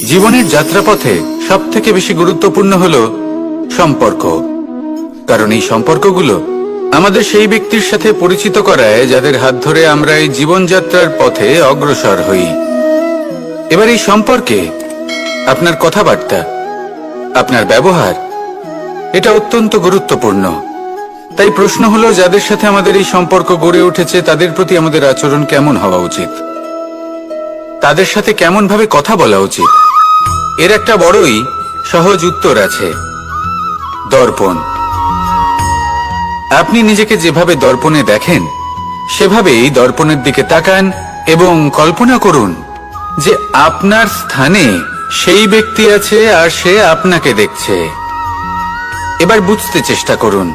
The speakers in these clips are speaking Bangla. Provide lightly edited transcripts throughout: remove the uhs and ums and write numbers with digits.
জীবনের যাত্রাপথে সবথেকে বেশি গুরুত্বপূর্ণ হলো সম্পর্ক। কারণ এই সম্পর্কগুলো আমাদের সেই ব্যক্তির সাথে পরিচিত করায় যাদের হাত ধরে আমরা এই জীবনযাত্রার পথে অগ্রসর হই। এবার এই সম্পর্কে আপনার কথাবার্তা, আপনার ব্যবহার, এটা অত্যন্ত গুরুত্বপূর্ণ। তাই প্রশ্ন হলো, যাদের সাথে আমাদের এই সম্পর্ক গড়ে উঠেছে তাদের প্রতি আমাদের আচরণ কেমন হওয়া উচিত, তাদের সাথে কেমন ভাবে কথা বলা উচিত। এর একটা বড়ই সহজ উত্তর আছে, দর্পণ। আপনি নিজেকে যেভাবে দর্পণে দেখেন সেভাবেই দর্পণের দিকে তাকান এবং কল্পনা করুন যে আপনার স্থানে সেই ব্যক্তি আছে আর সে আপনাকে দেখছে। এবার বুঝতে চেষ্টা করুন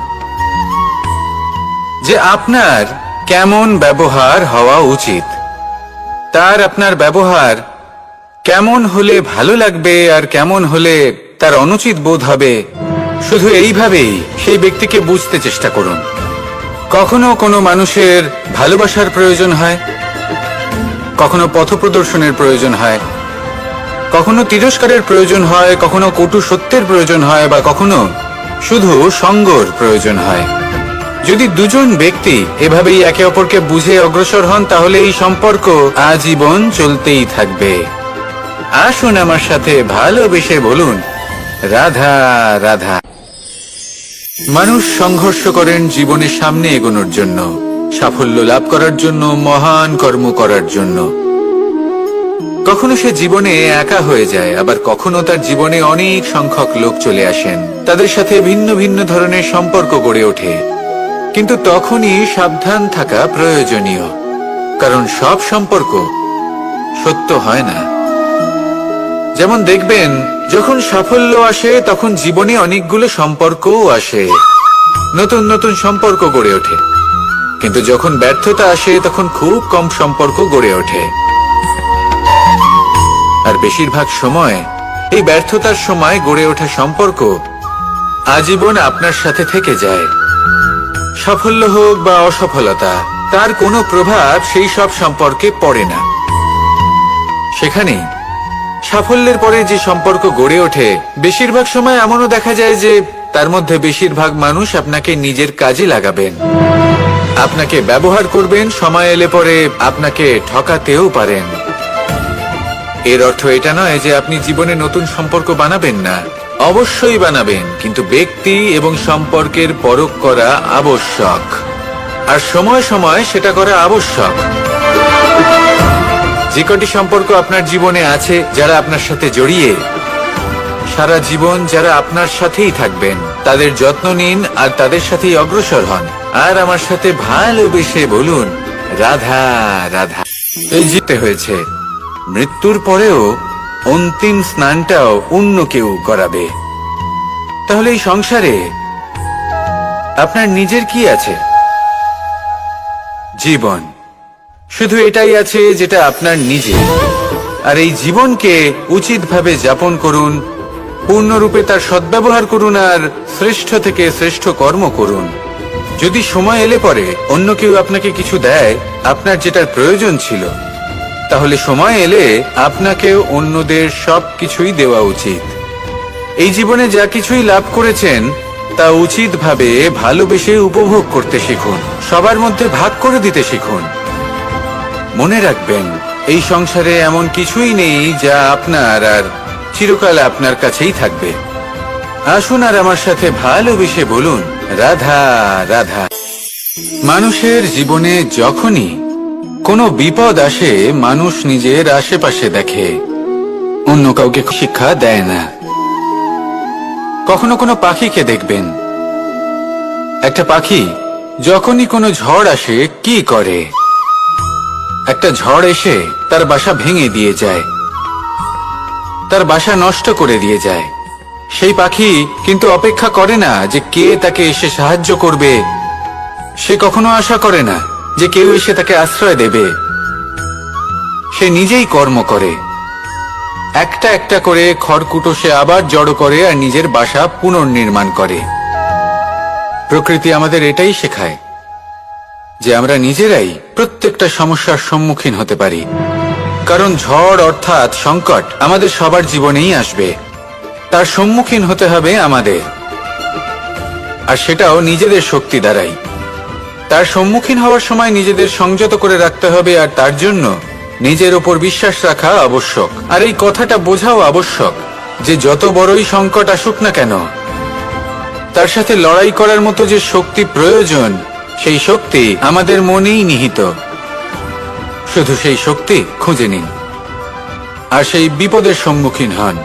যে আপনার কেমন ব্যবহার হওয়া উচিত, তার আপনার ব্যবহার কেমন হলে ভালো লাগবে আর কেমন হলে তার অনুচিত বোধ হবে। শুধু এইভাবেই সেই ব্যক্তিকে বুঝতে চেষ্টা করুন। কখনো কোনো মানুষের ভালোবাসার প্রয়োজন হয়, কখনো পথপ্রদর্শনের প্রয়োজন হয়, কখনো তিরস্কারের প্রয়োজন হয়, কখনো কটু সত্যের প্রয়োজন হয়, বা কখনো শুধু সঙ্গর প্রয়োজন হয়। যদি দুজন ব্যক্তি এভাবেই একে অপরকে বুঝে অগ্রসর হন তাহলে এই সম্পর্ক আজীবন চলতেই থাকবে। আসুন আমার সাথে ভালোবেসে বলুন, রাধা রাধা। মানুষ সংঘর্ষ করেন জীবনের সামনে এগোনোর জন্য, সাফল্য লাভ করার জন্য, মহান কর্ম করার জন্য। কখনো সে জীবনে একা হয়ে যায়, আবার কখনো তার জীবনে অনেক সংখ্যক লোক চলে আসেন, তাদের সাথে ভিন্ন ভিন্ন ধরনের সম্পর্ক গড়ে ওঠে। কিন্তু তখনই সাবধান থাকা প্রয়োজনীয়, কারণ সব সম্পর্ক সত্য হয় না। যেমন দেখবেন, যখন সাফল্য আসে তখন জীবনে অনেকগুলো সম্পর্কও আসে, নতুন নতুন সম্পর্ক গড়ে ওঠে। কিন্তু যখন ব্যর্থতা আসে তখন খুব কম সম্পর্ক গড়ে ওঠে। আর বেশিরভাগ সময় এই ব্যর্থতার সময় গড়ে ওঠা সম্পর্ক আজীবন আপনার সাথে থেকে যায়। সাফল্য হোক বা অসফলতা, তার কোনো প্রভাব সেই সব সম্পর্কে পড়ে না। সেখানে সাফল্যের পরে যে সম্পর্ক গড়ে ওঠে, বেশিরভাগ সময় এমনও দেখা যায় যে তার মধ্যে বেশিরভাগ মানুষ আপনাকে নিজের কাজে লাগাবেন, আপনাকে ব্যবহার করবেন, সময় এলে পরে আপনাকে ঠকাতেও পারেন। এর অর্থ এটা নয় যে আপনি জীবনে নতুন সম্পর্ক বানাবেন না, অবশ্যই বানাবেন, কিন্তু ব্যক্তি এবং সম্পর্কের পরখ করা আবশ্যক, আর সময় সময় সেটা করা আবশ্যক। যে কটি সম্পর্ক আপনার জীবনে আছে, যারা আপনার সাথে জড়িয়ে সারা জীবন, যারা আপনার সাথেই থাকবেন, তাদের যত্ন নিন আর তাদের সাথেই অগ্রসর হন। আর আমার সাথে ভালোবেসে বলুন, রাধা রাধা। এই জিতে হয়েছে, মৃত্যুর পরেও অন্তিম স্নানটাও অন্য কেউ করাবে। তাহলে এই সংসারে আপনার নিজের কি আছে? জীবন। শুধু এটাই আছে যেটা আপনার নিজের। আর এই জীবনকে উচিতভাবে যাপন করুন, পূর্ণরূপে তার সদ্ব্যবহার করুন আর শ্রেষ্ঠ থেকে শ্রেষ্ঠ কর্ম করুন। যদি সময় এলে পরে অন্য কেউ আপনাকে কিছু দেয়, আপনার যেটার প্রয়োজন ছিল, তাহলে সময় এলে আপনাকেও অন্যদের সব কিছুই দেওয়া উচিত। এই জীবনে যা কিছুই লাভ করেছেন তা উচিতভাবে ভালোবেসে উপভোগ করতে শিখুন, সবার মধ্যে ভাগ করে দিতে শিখুন। মনে রাখবেন, এই সংসারে এমন কিছুই নেই যা আপনার আর চিরকাল আপনার কাছেই থাকবে। আসুন আর আমার সাথে ভালোবেসে বলুন, রাধা রাধা। মানুষের জীবনে যখনই কোনো বিপদ আসে, মানুষ নিজের আশেপাশে দেখে, অন্য কাউকে শিক্ষা দেয় না। কখনো কোনো পাখিকে দেখবেন, একটা পাখি যখনই কোনো ঝড় আসে কি করে? একটা ঝড় এসে তার বাসা ভেঙে দিয়ে যায়, তার বাসা নষ্ট করে দিয়ে যায়। সেই পাখি কিন্তু অপেক্ষা করে না যে কে তাকে এসে সাহায্য করবে, সে কখনো আশা করে না যে কেউ এসে তাকে আশ্রয় দেবে। সে নিজেই কর্ম করে, একটা একটা করে খড়কুটো সে আবার জড়ো করে আর নিজের বাসা পুনর্নির্মাণ করে। প্রকৃতি আমাদের এটাই শেখায় যে আমরা নিজেরাই প্রত্যেকটা সমস্যার সম্মুখীন হতে পারি। কারণ ঝড় অর্থাৎ সংকট আমাদের সবার জীবনেই আসবে, তার সম্মুখীন হতে হবে আমাদের, আর সেটাও নিজেদের শক্তি দ্বারাই। তার সম্মুখীন হওয়ার সময় নিজেদের সংযত করে রাখতে হবে, আর তার জন্য নিজের ওপর বিশ্বাস রাখা আবশ্যক। আর এই কথাটা বোঝাও আবশ্যক যে যত বড়ই সংকট আসুক না কেন, তার সাথে লড়াই করার মতো যে শক্তি প্রয়োজন, সেই শক্তি আমাদের মনেই নিহিত। শুধু সেই শক্তি খুঁজে নিন আর সেই বিপদের সম্মুখীন হন।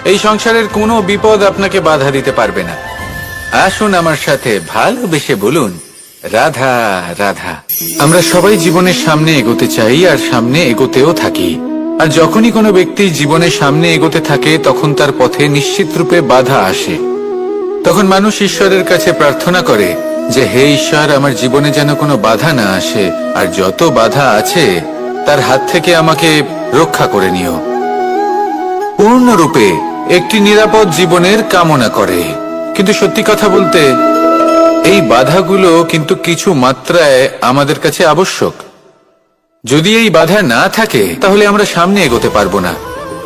এই সংসারের কোনো বিপদ আপনাকে বাধা দিতে পারবে না। আসুন আমার সাথে ভালোবেসে বলুন, রাধা রাধা। আমরা সবাই জীবনের সামনে এগোতে চাই আর সামনে এগোতেও থাকি। আর যখনই কোনো ব্যক্তি জীবনের সামনে এগোতে থাকে, তখন তার পথে নিশ্চিত রূপে বাধা আসে। তখন মানুষ ঈশ্বরের কাছে প্রার্থনা করে যে, হে ঈশ্বর, আমার জীবনে যেন কোনো বাধা না আসে, আর যত বাধা আছে তার হাত থেকে আমাকে রক্ষা করে নিও। পূর্ণরূপে একটি নিরাপদ জীবনের কামনা করে। কিন্তু সত্যি কথা বলতে, এই বাধাগুলো কিন্তু কিছু মাত্রায় আমাদের কাছে আবশ্যক। যদি এই বাধা না থাকে, তাহলে আমরা সামনে এগোতে পারবো না।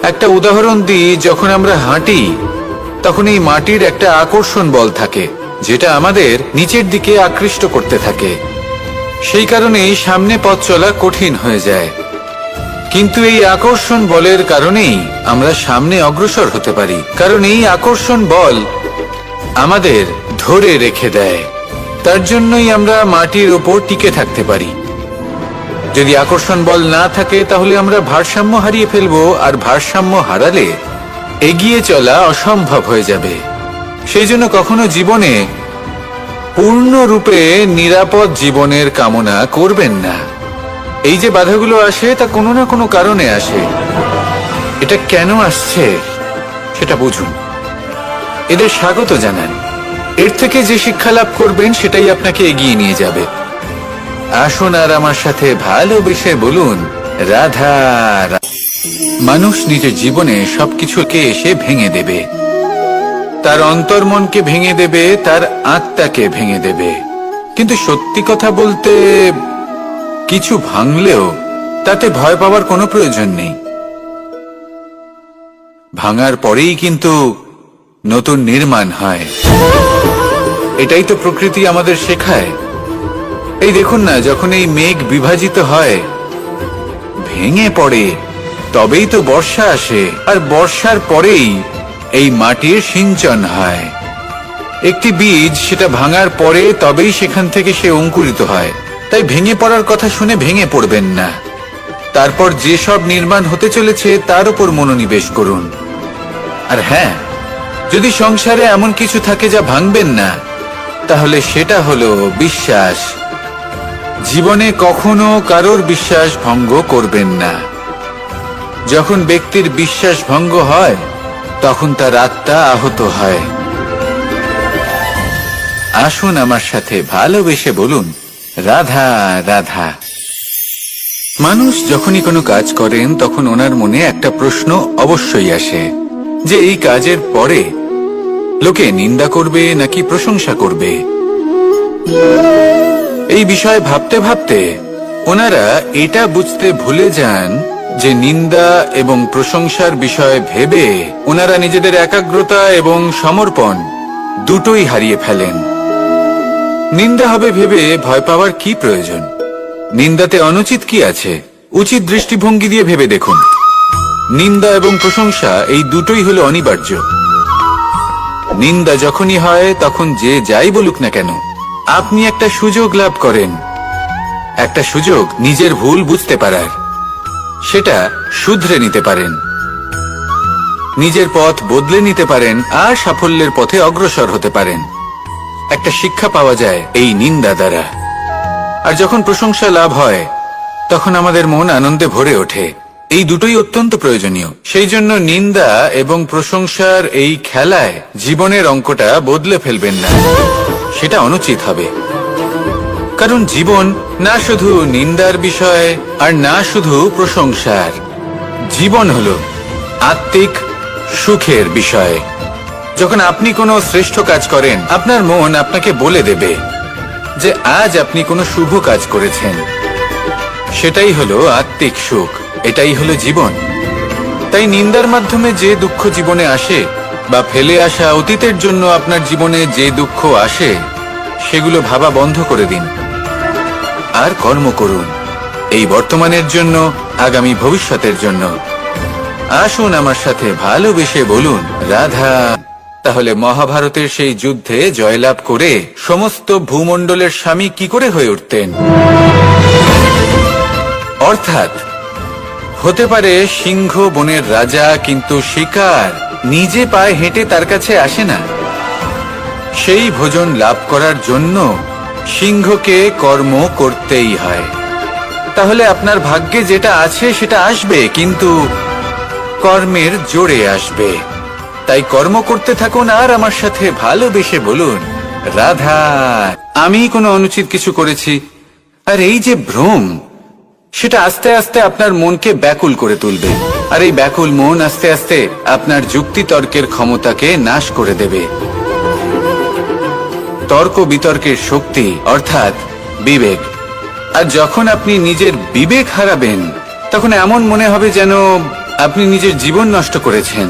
একটা উদাহরণ দিই, যখন আমরা হাঁটি তখন এই মাটির একটা আকর্ষণ বল থাকে, যেটা আমাদের নিচের দিকে আকৃষ্ট করতে থাকে। সেই কারণেই সামনে পথ চলা কঠিন হয়ে যায়। কিন্তু এই আকর্ষণ বলের কারণেই আমরা সামনে অগ্রসর হতে পারি, কারণ এই আকর্ষণ বল আমাদের ধরে রেখে দেয়। তার জন্যই আমরা মাটির ওপর টিকে থাকতে পারি। যদি আকর্ষণ বল না থাকে, তাহলে আমরা ভারসাম্য হারিয়ে ফেলবো, আর ভারসাম্য হারালে এগিয়ে চলা অসম্ভব হয়ে যাবে। সেই জন্য কখনো জীবনে পূর্ণরূপে নিরাপদ জীবনের কামনা করবেন না। এই যে বাধাগুলো আসে, তা কোনো না কোনো কারণে আসে। এটা কেন আসছে সেটা বুঝুন, এদের স্বাগত জানান। এর থেকে যে শিক্ষা লাভ করবেন, সেটাই আপনাকে এগিয়ে নিয়ে যাবে। আসুন আর আমার সাথে ভালোবেসে বলুন, রাধা রাধা। মানুষ নিজের জীবনে সবকিছুকে এসে ভেঙে দেবে। তার অন্তর্মনকে ভেঙে দেবে, তার আত্মাকে ভেঙে দেবে। কিন্তু সত্যি কথা বলতে, কিছু ভাঙলেও তাতে ভয় পাওয়ার কোনো প্রয়োজন নেই। ভাঙার পরেই কিন্তু নতুন নির্মাণ হয়। এটাই তো প্রকৃতি আমাদের শেখায়। এই দেখুন না, যখন এই মেঘ বিভাজিত হয়, ভেঙে পড়ে, তবেই তো বর্ষা আসে। আর বর্ষার পরেই এই মাটির সিঞ্চন হয়। একটি বীজ, সেটা ভাঙার পরে তবেই সেখান থেকে সে অঙ্কুরিত হয়। তাই ভেঙে পড়ার কথা শুনে ভেঙে পড়বেন না। তারপর যে সব নির্মাণ হতে চলেছে, তার উপর মনোনিবেশ করুন। আর হ্যাঁ, যদি সংসারে এমন কিছু থাকে যা ভাঙবেন না, তাহলে সেটা হলো বিশ্বাস। জীবনে কখনো কারোর বিশ্বাস ভঙ্গ করবেন না। যখন ব্যক্তির বিশ্বাস ভঙ্গ হয়, তখন তার আত্মা আহত হয়। আসুন আমার সাথে ভালোবেসে বলুন, রাধা রাধা। মানুষ যখনই কোনো কাজ করেন, তখন ওনার মনে একটা প্রশ্ন অবশ্যই আসে যে এই কাজের পরে লোকে নিন্দা করবে নাকি প্রশংসা করবে। এই বিষয়ে ভাবতে ভাবতে ওনারা এটা বুঝতে ভুলে যান যে নিন্দা এবং প্রশংসার বিষয় ভেবে ওনারা নিজেদের একাগ্রতা এবং সমর্পণ দুটোই হারিয়ে ফেলেন। নিন্দা হবে ভেবে ভয় পাওয়ার কি প্রয়োজন? নিন্দাতে অনুচিত কি আছে? উচিত দৃষ্টিভঙ্গি দিয়ে ভেবে দেখুন। নিন্দা এবং প্রশংসা এই দুটোই হলো অনিবার্য। নিন্দা যখনই হয়, তখন যে যাই বলুক না কেন, আপনি একটা সুযোগ লাভ করেন, একটা সুযোগ নিজের ভুল বুঝতে পারার। সেটা শুধরে নিতে পারেন, নিজের পথ বদলে নিতে পারেন, আর সাফল্যের পথে অগ্রসর হতে পারেন। একটা শিক্ষা পাওয়া যায় এই নিন্দা দ্বারা। আর যখন প্রশংসা লাভ হয়, তখন আমাদের মন আনন্দে ভরে ওঠে। এই দুটোই অত্যন্ত প্রয়োজনীয়। সেই জন্য নিন্দা এবং প্রশংসার এই খেলায় জীবনের অঙ্কটা বদলে ফেলবেন না, সেটা অনুচিত হবে। কারণ জীবন না শুধু নিন্দার বিষয় আর না শুধু প্রশংসার। জীবন হলো আত্মিক সুখের বিষয়। যখন আপনি কোনো শ্রেষ্ঠ কাজ করেন, আপনার মন আপনাকে বলে দেবে যে আজ আপনি কোনো শুভ কাজ করেছেন। সেটাই হলো আত্মিক সুখ। এটাই হলো জীবন। তাই নিন্দার মাধ্যমে যে দুঃখ জীবনে আসে বা ফেলে আসা অতীতের জন্য আপনার জীবনে যে দুঃখ আসে, সেগুলো ভাবা বন্ধ করে দিন আর কর্ম করুন, এই বর্তমানের জন্য, আগামী ভবিষ্যতের জন্য। আসুন আমার সাথে ভালোবেসে বলুন রাধা। তাহলে মহাভারতের সেই যুদ্ধে জয়লাভ করে সমস্ত ভূমণ্ডলের স্বামী কি করে হয়ে উঠতেন? অর্থাৎ হতে পারে সিংহ বনের রাজা, কিন্তু শিকার নিজে পায়ে হেঁটে তার কাছে আসে না। সেই ভোজন লাভ করার জন্য সিংহকে কর্ম করতেই হয়। তাহলে আপনার ভাগ্যে যেটা আছে সেটা আসবে, কিন্তু কর্মের জোরে আসবে। তাই কর্ম করতে থাকুন আর আমার সাথে ভালোবেসে বলুন রাধা। আমি কোনো অনুচিত কিছু করেছি, আর এই যে ভ্রম, সেটা আস্তে আস্তে আপনার মনকে ব্যাকুল করে তুলবে। আর এই ব্যাকুল মন আস্তে আস্তে আপনার যুক্তি তর্কের ক্ষমতাকে নাশ করে দেবে। তর্ক বিতর্কের শক্তি অর্থাৎ বিবেক। আর যখন আপনি নিজের বিবেক হারাবেন, তখন এমন মনে হবে যেন আপনি নিজের জীবন নষ্ট করেছেন।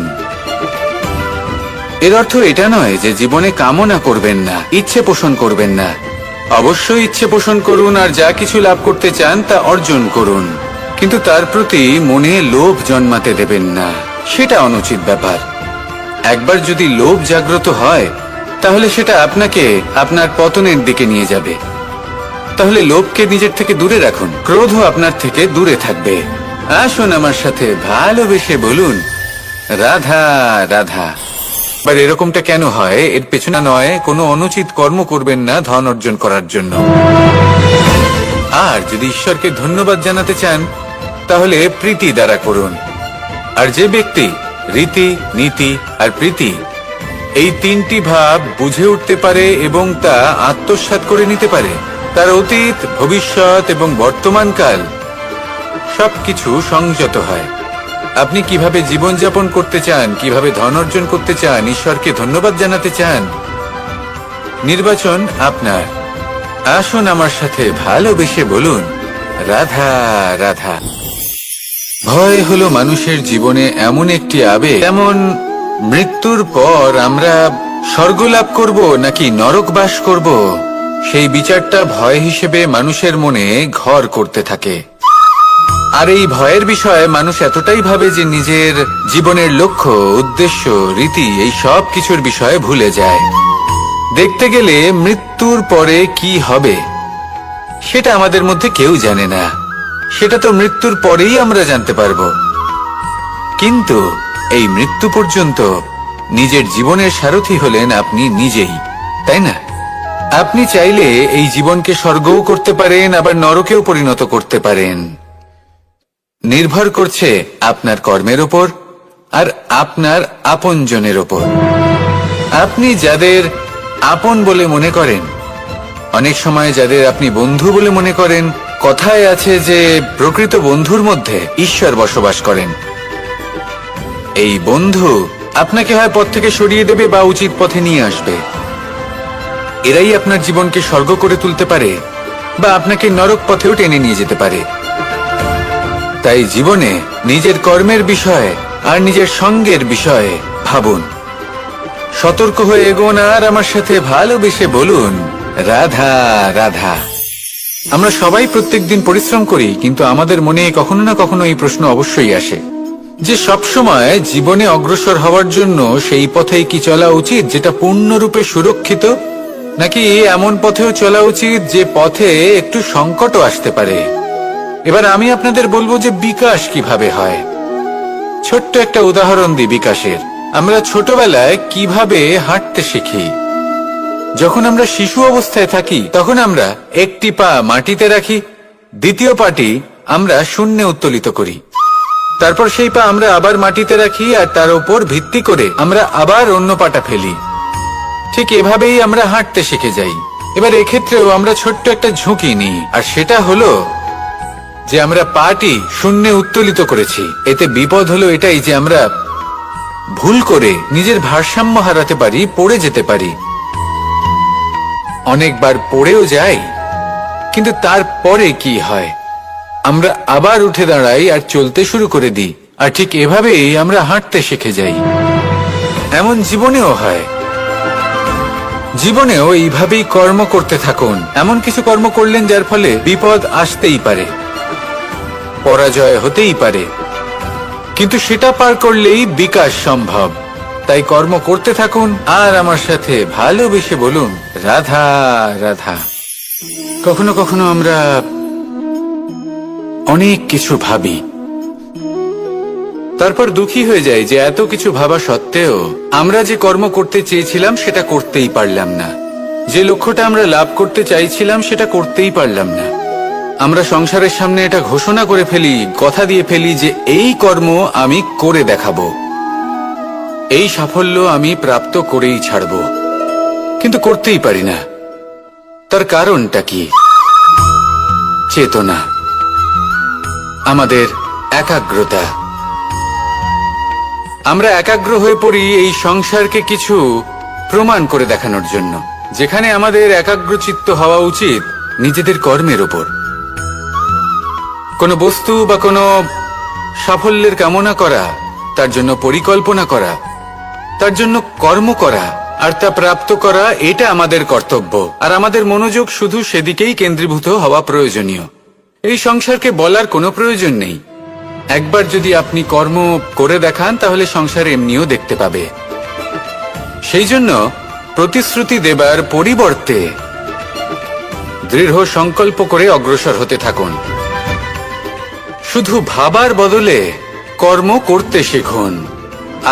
এর অর্থ এটা নয় যে জীবনে কামনা করবেন না, ইচ্ছে পোষণ করবেন না। অবশ্যই ইচ্ছে পোষণ করুন, আর যা কিছু লাভ করতে চান তা অর্জন করুন, কিন্তু তার প্রতি মনে লোভ জন্মাতে দেবেন না। সেটা অনুচিত ব্যাপার। একবার যদি লোভ জাগ্রত হয়, তাহলে সেটা আপনাকে আপনার পতনের দিকে নিয়ে যাবে। তাহলে লোভকে নিজের থেকে দূরে রাখুন, ক্রোধও আপনার থেকে দূরে থাকবে। আসুন আমার সাথে ভালোবেসে বলুন রাধা রাধা। এবার এরকমটা কেন হয়, এর পেছনে নয়, কোনো অনুচিত কর্ম করবেন না ধন অর্জন করার জন্য। আর যদি ঈশ্বরকে ধন্যবাদ জানাতে চান, তাহলে প্রীতি দ্বারা করুন। আর যে ব্যক্তি রীতি, নীতি আর প্রীতি, এই তিনটি ভাব বুঝে উঠতে পারে এবং তা আত্মসাৎ করে নিতে পারে, তার অতীত, ভবিষ্যৎ এবং বর্তমানকাল সবকিছু সংযত হয়। আপনি কিভাবে জীবনযাপন করতে চান, কিভাবে ধন অর্জন করতে চান, ঈশ্বরকে ধন্যবাদ জানাতে চান, নির্বাচন আপনার। আসুন আমার সাথে ভালোবেসে বলুন রাধা রাধা। ভয় হলো মানুষের জীবনে এমন একটি আবেগ, যেমন মৃত্যুর পর আমরা স্বর্গ লাভ করব নাকি নরক বাস করব, সেই বিচারটা ভয় হিসেবে মানুষের মনে ঘর করতে থাকে। আর এই ভয়ের বিষয়ে মানুষ এতটাই ভাবে যে নিজের জীবনের লক্ষ্য, উদ্দেশ্য, রীতি এই সব কিছুর বিষয়ে ভুলে যায়। দেখতে গেলে মৃত্যুর পরে কি হবে সেটা আমাদের মধ্যে কেউ জানে না। সেটা তো মৃত্যুর পরেই আমরা জানতে পারবো। কিন্তু এই মৃত্যু পর্যন্ত নিজের জীবনের সারথি হলেন আপনি নিজেই, তাই না? আপনি চাইলে এই জীবনকে স্বর্গও করতে পারেন, আবার নরকেও পরিণত করতে পারেন। নির্ভর করছে আপনার কর্মের ওপর আর আপনার আপনজনের ওপর। আপনি যাদের আপন বলে মনে করেন, অনেক সময় যাদের আপনি বন্ধু বলে মনে করেন, কথায় আছে যে প্রকৃত বন্ধুর মধ্যে ঈশ্বর বসবাস করেন। এই বন্ধু আপনাকে হয় পথ থেকে সরিয়ে দেবে বা উচিত পথে নিয়ে আসবে। এরাই আপনার জীবনকে স্বর্গ করে তুলতে পারে বা আপনাকে নরক পথেও টেনে নিয়ে যেতে পারে। তাই জীবনে নিজের কর্মের বিষয়ে আর নিজের সঙ্গের বিষয়ে ভাবুন, সতর্ক হয়ে এগোন আর আমার সাথে ভালোবেসে বলুন রাধা রাধা। আমরা সবাই প্রত্যেকদিন পরিশ্রম করি, কিন্তু আমাদের মনে কখনো না কখনো এই প্রশ্ন অবশ্যই আসে যে সবসময় জীবনে অগ্রসর হওয়ার জন্য সেই পথেই কি চলা উচিত যেটা পূর্ণরূপে সুরক্ষিত, নাকি এমন পথেও চলা উচিত যে পথে একটু সংকটও আসতে পারে। এবার আমি আপনাদের বলবো যে বিকাশ কিভাবে হয়। ছোট্ট একটা উদাহরণ দিই বিকাশের। আমরা ছোটবেলায় কিভাবে হাঁটতে শিখি। যখন আমরা শিশু অবস্থায় থাকি, তখন আমরা একটি পা মাটিতে রাখি, দ্বিতীয় পাটি আমরা শূন্যে উত্তোলিত করি। তারপর সেই পা আমরা আবার মাটিতে রাখি, আর তার উপর ভিত্তি করে আমরা আবার অন্য পাটা ফেলি। ঠিক এভাবেই আমরা হাঁটতে শিখে যাই। এবার এক্ষেত্রেও আমরা ছোট্ট একটা ঝুঁকি নিই, আর সেটা হলো যে আমরা পাটি শূন্যে উত্তোলিত করেছি। এতে বিপদ হলো এটাই যে আমরা ভুল করে নিজের ভারসাম্য হারাতে পারি, পড়ে যেতে পারি। অনেকবার পড়েও যাই, কিন্তু তারপরে কি হয়? আমরা আবার উঠে দাঁড়াই আর চলতে শুরু করে দিই, আর ঠিক এভাবেই আমরা হাঁটতে শিখে যাই। এমন জীবনেও হয়। জীবনেও এইভাবেই কর্ম করতে থাকুন। এমন কিছু কর্ম করলেন যার ফলে বিপদ আসতেই পারে, পরাজয় হতেই পারে, কিন্তু সেটা পার করলেই বিকাশ সম্ভব। তাই কর্ম করতে থাকুন আর আমার সাথে ভালোবেসে বলুন, রাধা রাধা। কখনো কখনো আমরা অনেক কিছু ভাবি, তারপর দুঃখী হয়ে যাই যে এত কিছু ভাবা সত্ত্বেও আমরা যে কর্ম করতে চেয়েছিলাম সেটা করতেই পারলাম না, যে লক্ষ্যটা আমরা লাভ করতে চাইছিলাম সেটা করতেই পারলাম না। আমরা সংসারের সামনে এটা ঘোষণা করে ফেলি, কথা দিয়ে ফেলি যে এই কর্ম আমি করে দেখাবো, এই সাফল্য আমি প্রাপ্ত করেই ছাড়ব, কিন্তু করতেই পারি না। তার কারণটা কি? চেতনা, আমাদের একাগ্রতা। আমরা একাগ্র হয়ে পড়ি এই সংসারকে কিছু প্রমাণ করে দেখানোর জন্য, যেখানে আমাদের একাগ্রচিত্ত হওয়া উচিত নিজেদের কর্মের উপর। কোনো বস্তু বা কোনো সাফল্যের কামনা করা, তার জন্য পরিকল্পনা করা, তার জন্য কর্ম করা আর তা প্রাপ্ত করা, এটা আমাদের কর্তব্য। আর আমাদের মনোযোগ শুধু সেদিকেই কেন্দ্রীভূত হওয়া প্রয়োজনীয়। এই সংসারকে বলার কোনো প্রয়োজন নেই। একবার যদি আপনি কর্ম করে দেখান তাহলে সংসার এমনিও দেখতে পাবে। সেই জন্য প্রতিশ্রুতি দেবার পরিবর্তে দৃঢ় সংকল্প করে অগ্রসর হতে থাকুন। শুধু ভাবার বদলে কর্ম করতে শিখুন,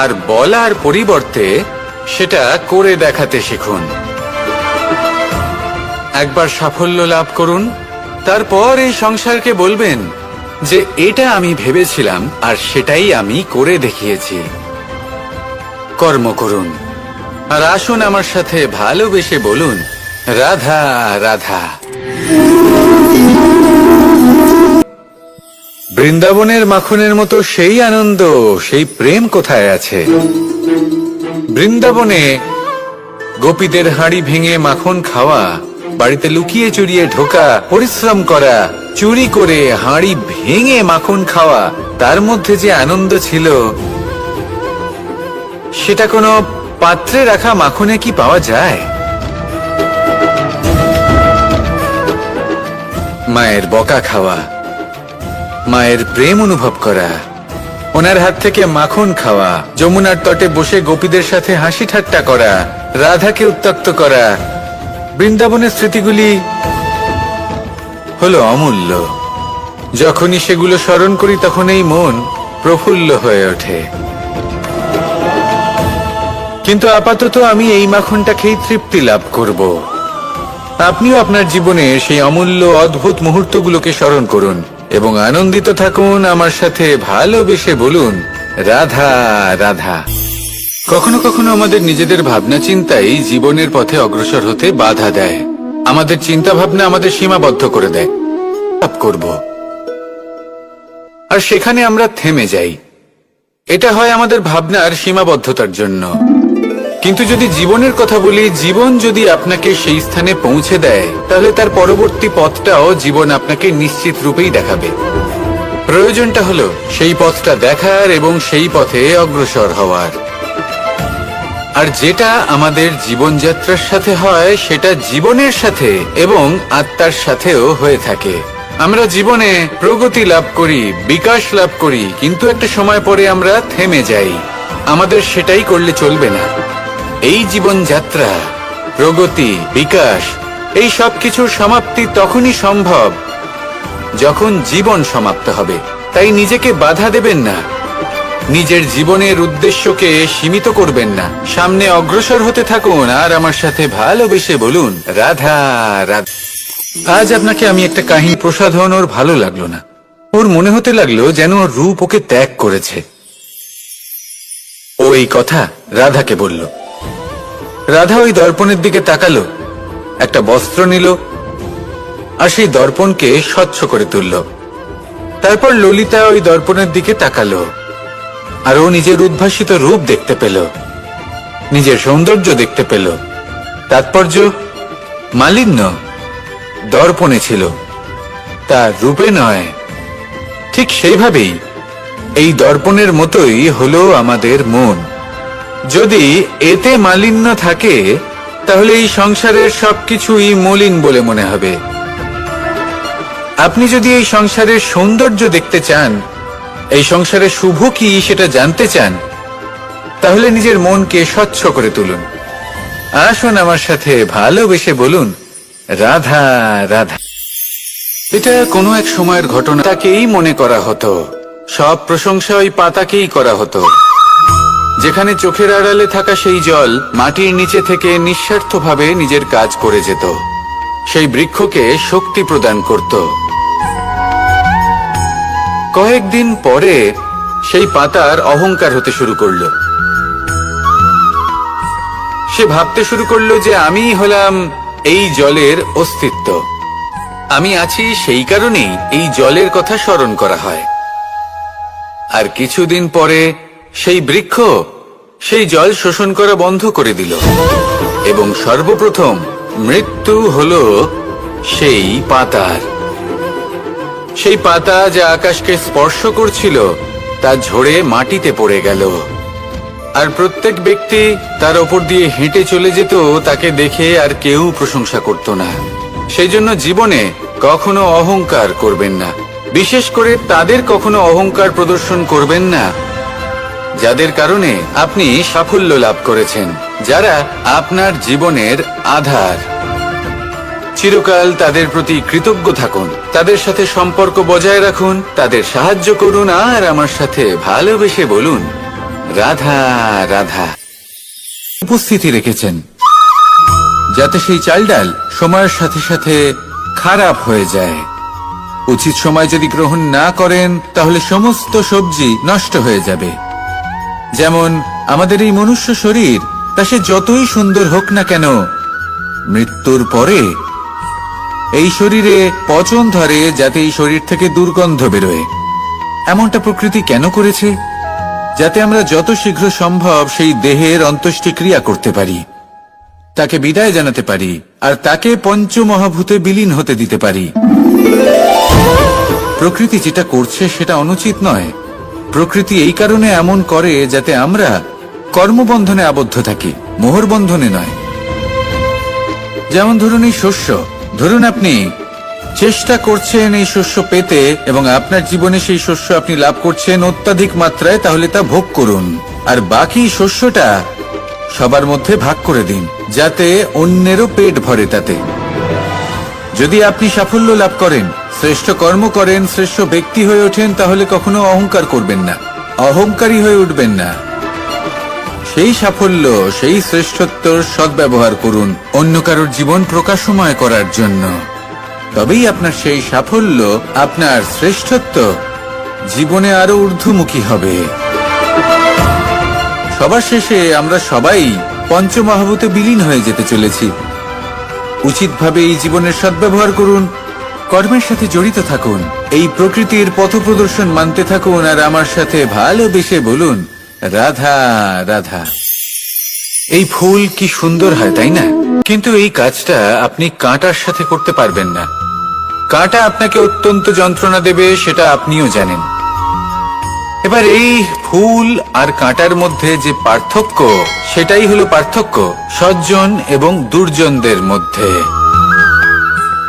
আর বলার পরিবর্তে সেটা করে দেখাতে শিখুন। একবার সাফল্য লাভ করুন, তারপর এই সংসারকে বলবেন যে এটা আমি ভেবেছিলাম আর সেটাই আমি করে দেখিয়েছি। কর্ম করুন আর আসুন আমার সাথে ভালোবেসে বলুন, রাধা রাধা। বৃন্দাবনের মাখনের মতো সেই আনন্দ, সেই প্রেম কোথায় আছে? বৃন্দাবনে গোপীদের হাঁড়ি ভেঙে মাখন খাওয়া, বাড়িতে লুকিয়ে চুরিয়ে ঢোকা, পরিশ্রম করা, চুরি করে হাঁড়ি ভেঙে মাখন খাওয়া, তার মধ্যে যে আনন্দ ছিল সেটা কোনো পাত্রে রাখা মাখনে কি পাওয়া যায়? মায়ের বকা খাওয়া, মায়ের প্রেম অনুভব করা, ওনার হাত থেকে মাখন খাওয়া, যমুনার তটে বসে গোপীদের সাথে হাসি ঠাট্টা করা, রাধাকে উত্ত্যক্ত করা, বৃন্দাবনের স্মৃতিগুলি হলো অমূল্য। যখনই সেগুলো স্মরণ করি তখন এই মন প্রফুল্ল হয়ে ওঠে। কিন্তু আপাতত আমি এই মাখনটা খেয়ে তৃপ্তি লাভ করব। আপনিও আপনার জীবনে সেই অমূল্য অদ্ভুত মুহূর্তগুলোকে স্মরণ করুন এবং আনন্দিত থাকুন। আমার সাথে ভালোবেসে বলুন, রাধা রাধা। কখনো কখনো আমাদের নিজেদের ভাবনা চিন্তাই জীবনের পথে অগ্রসর হতে বাধা দেয়। আমাদের চিন্তা ভাবনা আমাদের সীমাবদ্ধ করে দেয়। লাভ করব, আর সেখানে আমরা থেমে যাই। এটা হয় আমাদের ভাবনার সীমাবদ্ধতার জন্য। কিন্তু যদি জীবনের কথা বলি, জীবন যদি আপনাকে সেই স্থানে পৌঁছে দেয়, তাহলে তার পরবর্তী পথটাও জীবন আপনাকে নিশ্চিত রূপেই দেখাবে। প্রয়োজনটা হলো সেই পথটা দেখার এবং সেই পথে অগ্রসর হওয়ার। আর যেটা আমাদের জীবনযাত্রার সাথে হয় সেটা জীবনের সাথে এবং আত্মার সাথেও হয়ে থাকে। আমরা জীবনে প্রগতি লাভ করি, বিকাশ লাভ করি, কিন্তু একটা সময় পরে আমরা থেমে যাই। আমাদের সেটাই করলে চলবে না। এই জীবনযাত্রা, প্রগতি, বিকাশ, এই সব কিছুর সমাপ্তি তখনই সম্ভব যখন জীবন সমাপ্ত হবে। তাই নিজেকে বাধা দেবেন না, নিজের জীবনের উদ্দেশ্যকে সীমিত করবেন না। সামনে অগ্রসর হতে থাকুন আর আমার সাথে ভালোবেসে বলুন, রাধা রাধা। আজ আপনাকে আমি একটা কাহিনী প্রসাধন ওর ভালো লাগলো না। ওর মনে হতে লাগলো যেন ওর রূপ ওকে ত্যাগ করেছে। ও এই কথা রাধাকে বলল। রাধা ওই দর্পণের দিকে তাকালো, একটা বস্ত্র নিল আর সেই দর্পণকে স্বচ্ছ করে তুলল। তারপর ললিতা ওই দর্পণের দিকে তাকালো আর ও নিজের উদ্ভাসিত রূপ দেখতে পেল, নিজের সৌন্দর্য দেখতে পেল। তাৎপর্য মালিন্য দর্পণে ছিল, তার রূপে নয়। ঠিক সেইভাবেই এই দর্পণের মতোই হলো আমাদের মন। যদি এতে মালিন্য থাকে তাহলে এই সংসারের সবকিছুই মলিন বলে মনে হবে। আপনি যদি এই সংসারের সৌন্দর্য দেখতে চান, এই সংসারের শুভ কি সেটা জানতে চান, তাহলে নিজের মনকে স্বচ্ছ করে তুলুন। আসুন আমার সাথে ভালোবেসে বলুন, রাধা রাধা। এটা কোনো এক সময়ের ঘটনা। তাকেই মনে করা হতো, সব প্রশংসা ওই পাতাকেই করা হতো, যেখানে চোখের আড়ালে থাকা সেই জল মাটির নিচে থেকে নিঃস্বার্থভাবে নিজের কাজ করে যেত, সেই বৃক্ষকে শক্তি প্রদান করত। কয়েকদিন পরে সেই পাতার অহংকার হতে শুরু করলো। সে ভাবতে শুরু করলো যে আমিই হলাম এই জলের অস্তিত্ব, আমি আছি সেই কারণেই এই জলের কথা স্মরণ করা হয়। আর কিছুদিন পরে সেই বৃক্ষ সেই জল শোষণ করা বন্ধ করে দিল এবং সর্বপ্রথম মৃত্যু হলো সেই পাতার। সেই পাতা যা আকাশকে স্পর্শ করছিল তা ঝরে মাটিতে পড়ে গেল। আর প্রত্যেক ব্যক্তি তার ওপর দিয়ে হেঁটে চলে যেত, তাকে দেখে আর কেউ প্রশংসা করত না। সেই জন্য জীবনে কখনো অহংকার করবেন না, বিশেষ করে তাদের কখনো অহংকার প্রদর্শন করবেন না যাদের কারণে আপনি সাফল্য লাভ করেছেন, যারা আপনার জীবনের আধার। চিরকাল তাদের প্রতি কৃতজ্ঞ থাকুন, তাদের সাথে সম্পর্ক বজায় রাখুন, তাদের সাহায্য করুন, আর আমার সাথে ভালোবেসে বলুন, রাধা রাধা। উপস্থিতি রেখেছেন যাতে সেই চাল ডাল সময়ের সাথে সাথে খারাপ হয়ে যায়। উচিত সময় যদি গ্রহণ না করেন তাহলে সমস্ত সবজি নষ্ট হয়ে যাবে। যেমন আমাদের এই মনুষ্য শরীর, তা সে যতই সুন্দর হোক না কেন, মৃত্যুর পরে এই শরীরে পচন ধরে, যাতে এই শরীর থেকে দুর্গন্ধ বেরোয়। এমনটা প্রকৃতি কেন করেছে? যাতে আমরা যত শীঘ্র সম্ভব সেই দেহের অন্ত্যেষ্টিক্রিয়া করতে পারি, তাকে বিদায় জানাতে পারি, আর তাকে পঞ্চমহাভূতে বিলীন হতে দিতে পারি। প্রকৃতি যেটা করছে সেটা অনুচিত নয়। প্রকৃতি এই কারণে এমন করে যাতে আমরা কর্মবন্ধনে আবদ্ধ থাকি, মোহরবন্ধনে নয়। যেমন ধরুন এই শস্য, ধরুন আপনি চেষ্টা করছেন এই শস্য পেতে এবং আপনার জীবনে সেই শস্য আপনি লাভ করছেন অত্যাধিক মাত্রায়, তাহলে তা ভোগ করুন আর বাকি শস্যটা সবার মধ্যে ভাগ করে দিন, যাতে অন্যেরও পেট ভরে তাতে। যদি আপনি সাফল্য লাভ করেন, শ্রেষ্ঠ কর্ম করেন, শ্রেষ্ঠ ব্যক্তি হয়ে ওঠেন, তাহলে কখনো অহংকার করবেন না, অহংকারী হয়ে উঠবেন না। সেই সাফল্য, সেই শ্রেষ্ঠত্বর সদ্ব্যবহার করুন অন্য কারোর জীবন প্রকাশময় করার জন্য। তবেই আপনার সেই সাফল্য, আপনার শ্রেষ্ঠত্ব জীবনে আরো ঊর্ধ্বমুখী হবে। সবার শেষে আমরা সবাই পঞ্চমহাভূতে বিলীন হয়ে যেতে চলেছি। উচিতভাবে এই জীবনের সদ্ব্যবহার করুন, কর্মের সাথে জড়িত থাকুন, এই প্রকৃতির পথপ্রদর্শন মানতে থাকুন, আর আমার সাথে ভালোবেসে বলুন, রাধা রাধা। এই ফুল কি সুন্দর হয়, তাই না? কিন্তু এই কাজটা আপনি কাঁটার সাথে করতে পারবেন না। কাঁটা আপনাকে অত্যন্ত যন্ত্রণা দেবে, সেটা আপনিও জানেন। এবার এই ফুল আর কাঁটার মধ্যে যে পার্থক্য, সেটাই হলো পার্থক্য সজ্জন এবং দুর্জনদের মধ্যে।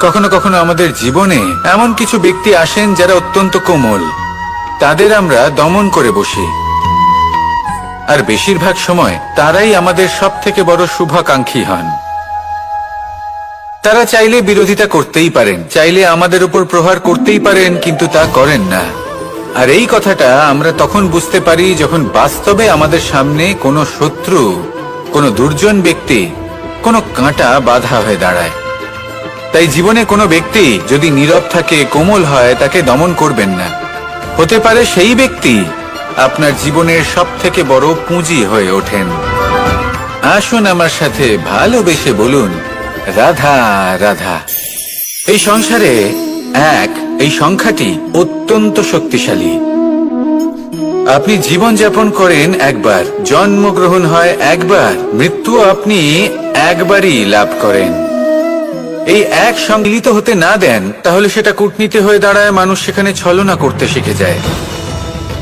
কখনো কখনো আমাদের জীবনে এমন কিছু ব্যক্তি আসেন যারা অত্যন্ত কোমল, তাদের আমরা দমন করে বসি। আর বেশিরভাগ সময় তারাই আমাদের সব থেকে বড় শুভাকাঙ্ক্ষী হন। তারা চাইলে বিরোধিতা করতেই পারেন, চাইলে আমাদের উপর প্রহার করতেই পারেন, কিন্তু তা করেন না। আর এই কথাটা আমরা তখন বুঝতে পারি যখন বাস্তবে আমাদের সামনে কোনো শত্রু, কোনো দুর্জন ব্যক্তি, কোনো কাঁটা বাধা হয়ে দাঁড়ায়। তাই জীবনে কোনো ব্যক্তি যদি নীরব থাকে, কোমল হয়, তাকে দমন করবেন না। হতে পারে সেই ব্যক্তি আপনার জীবনের সব থেকে বড় পুঁজি হয়ে ওঠেন। আসুন আমার সাথে ভালোবেসে বলুন, রাধা রাধা। এই সংসারে এই সংখ্যাটি অত্যন্ত শক্তিশালী। আপনি জীবন যাপন করেন একবার, জন্মগ্রহণ হয় একবার, মৃত্যু আপনি একবারই লাভ করেন। এই এক সম্মিলিত হতে না দেন, তাহলে সেটা কূটনীতি হয়ে দাঁড়ায়, মানুষ সেখানে ছলনা করতে শিখে যায়।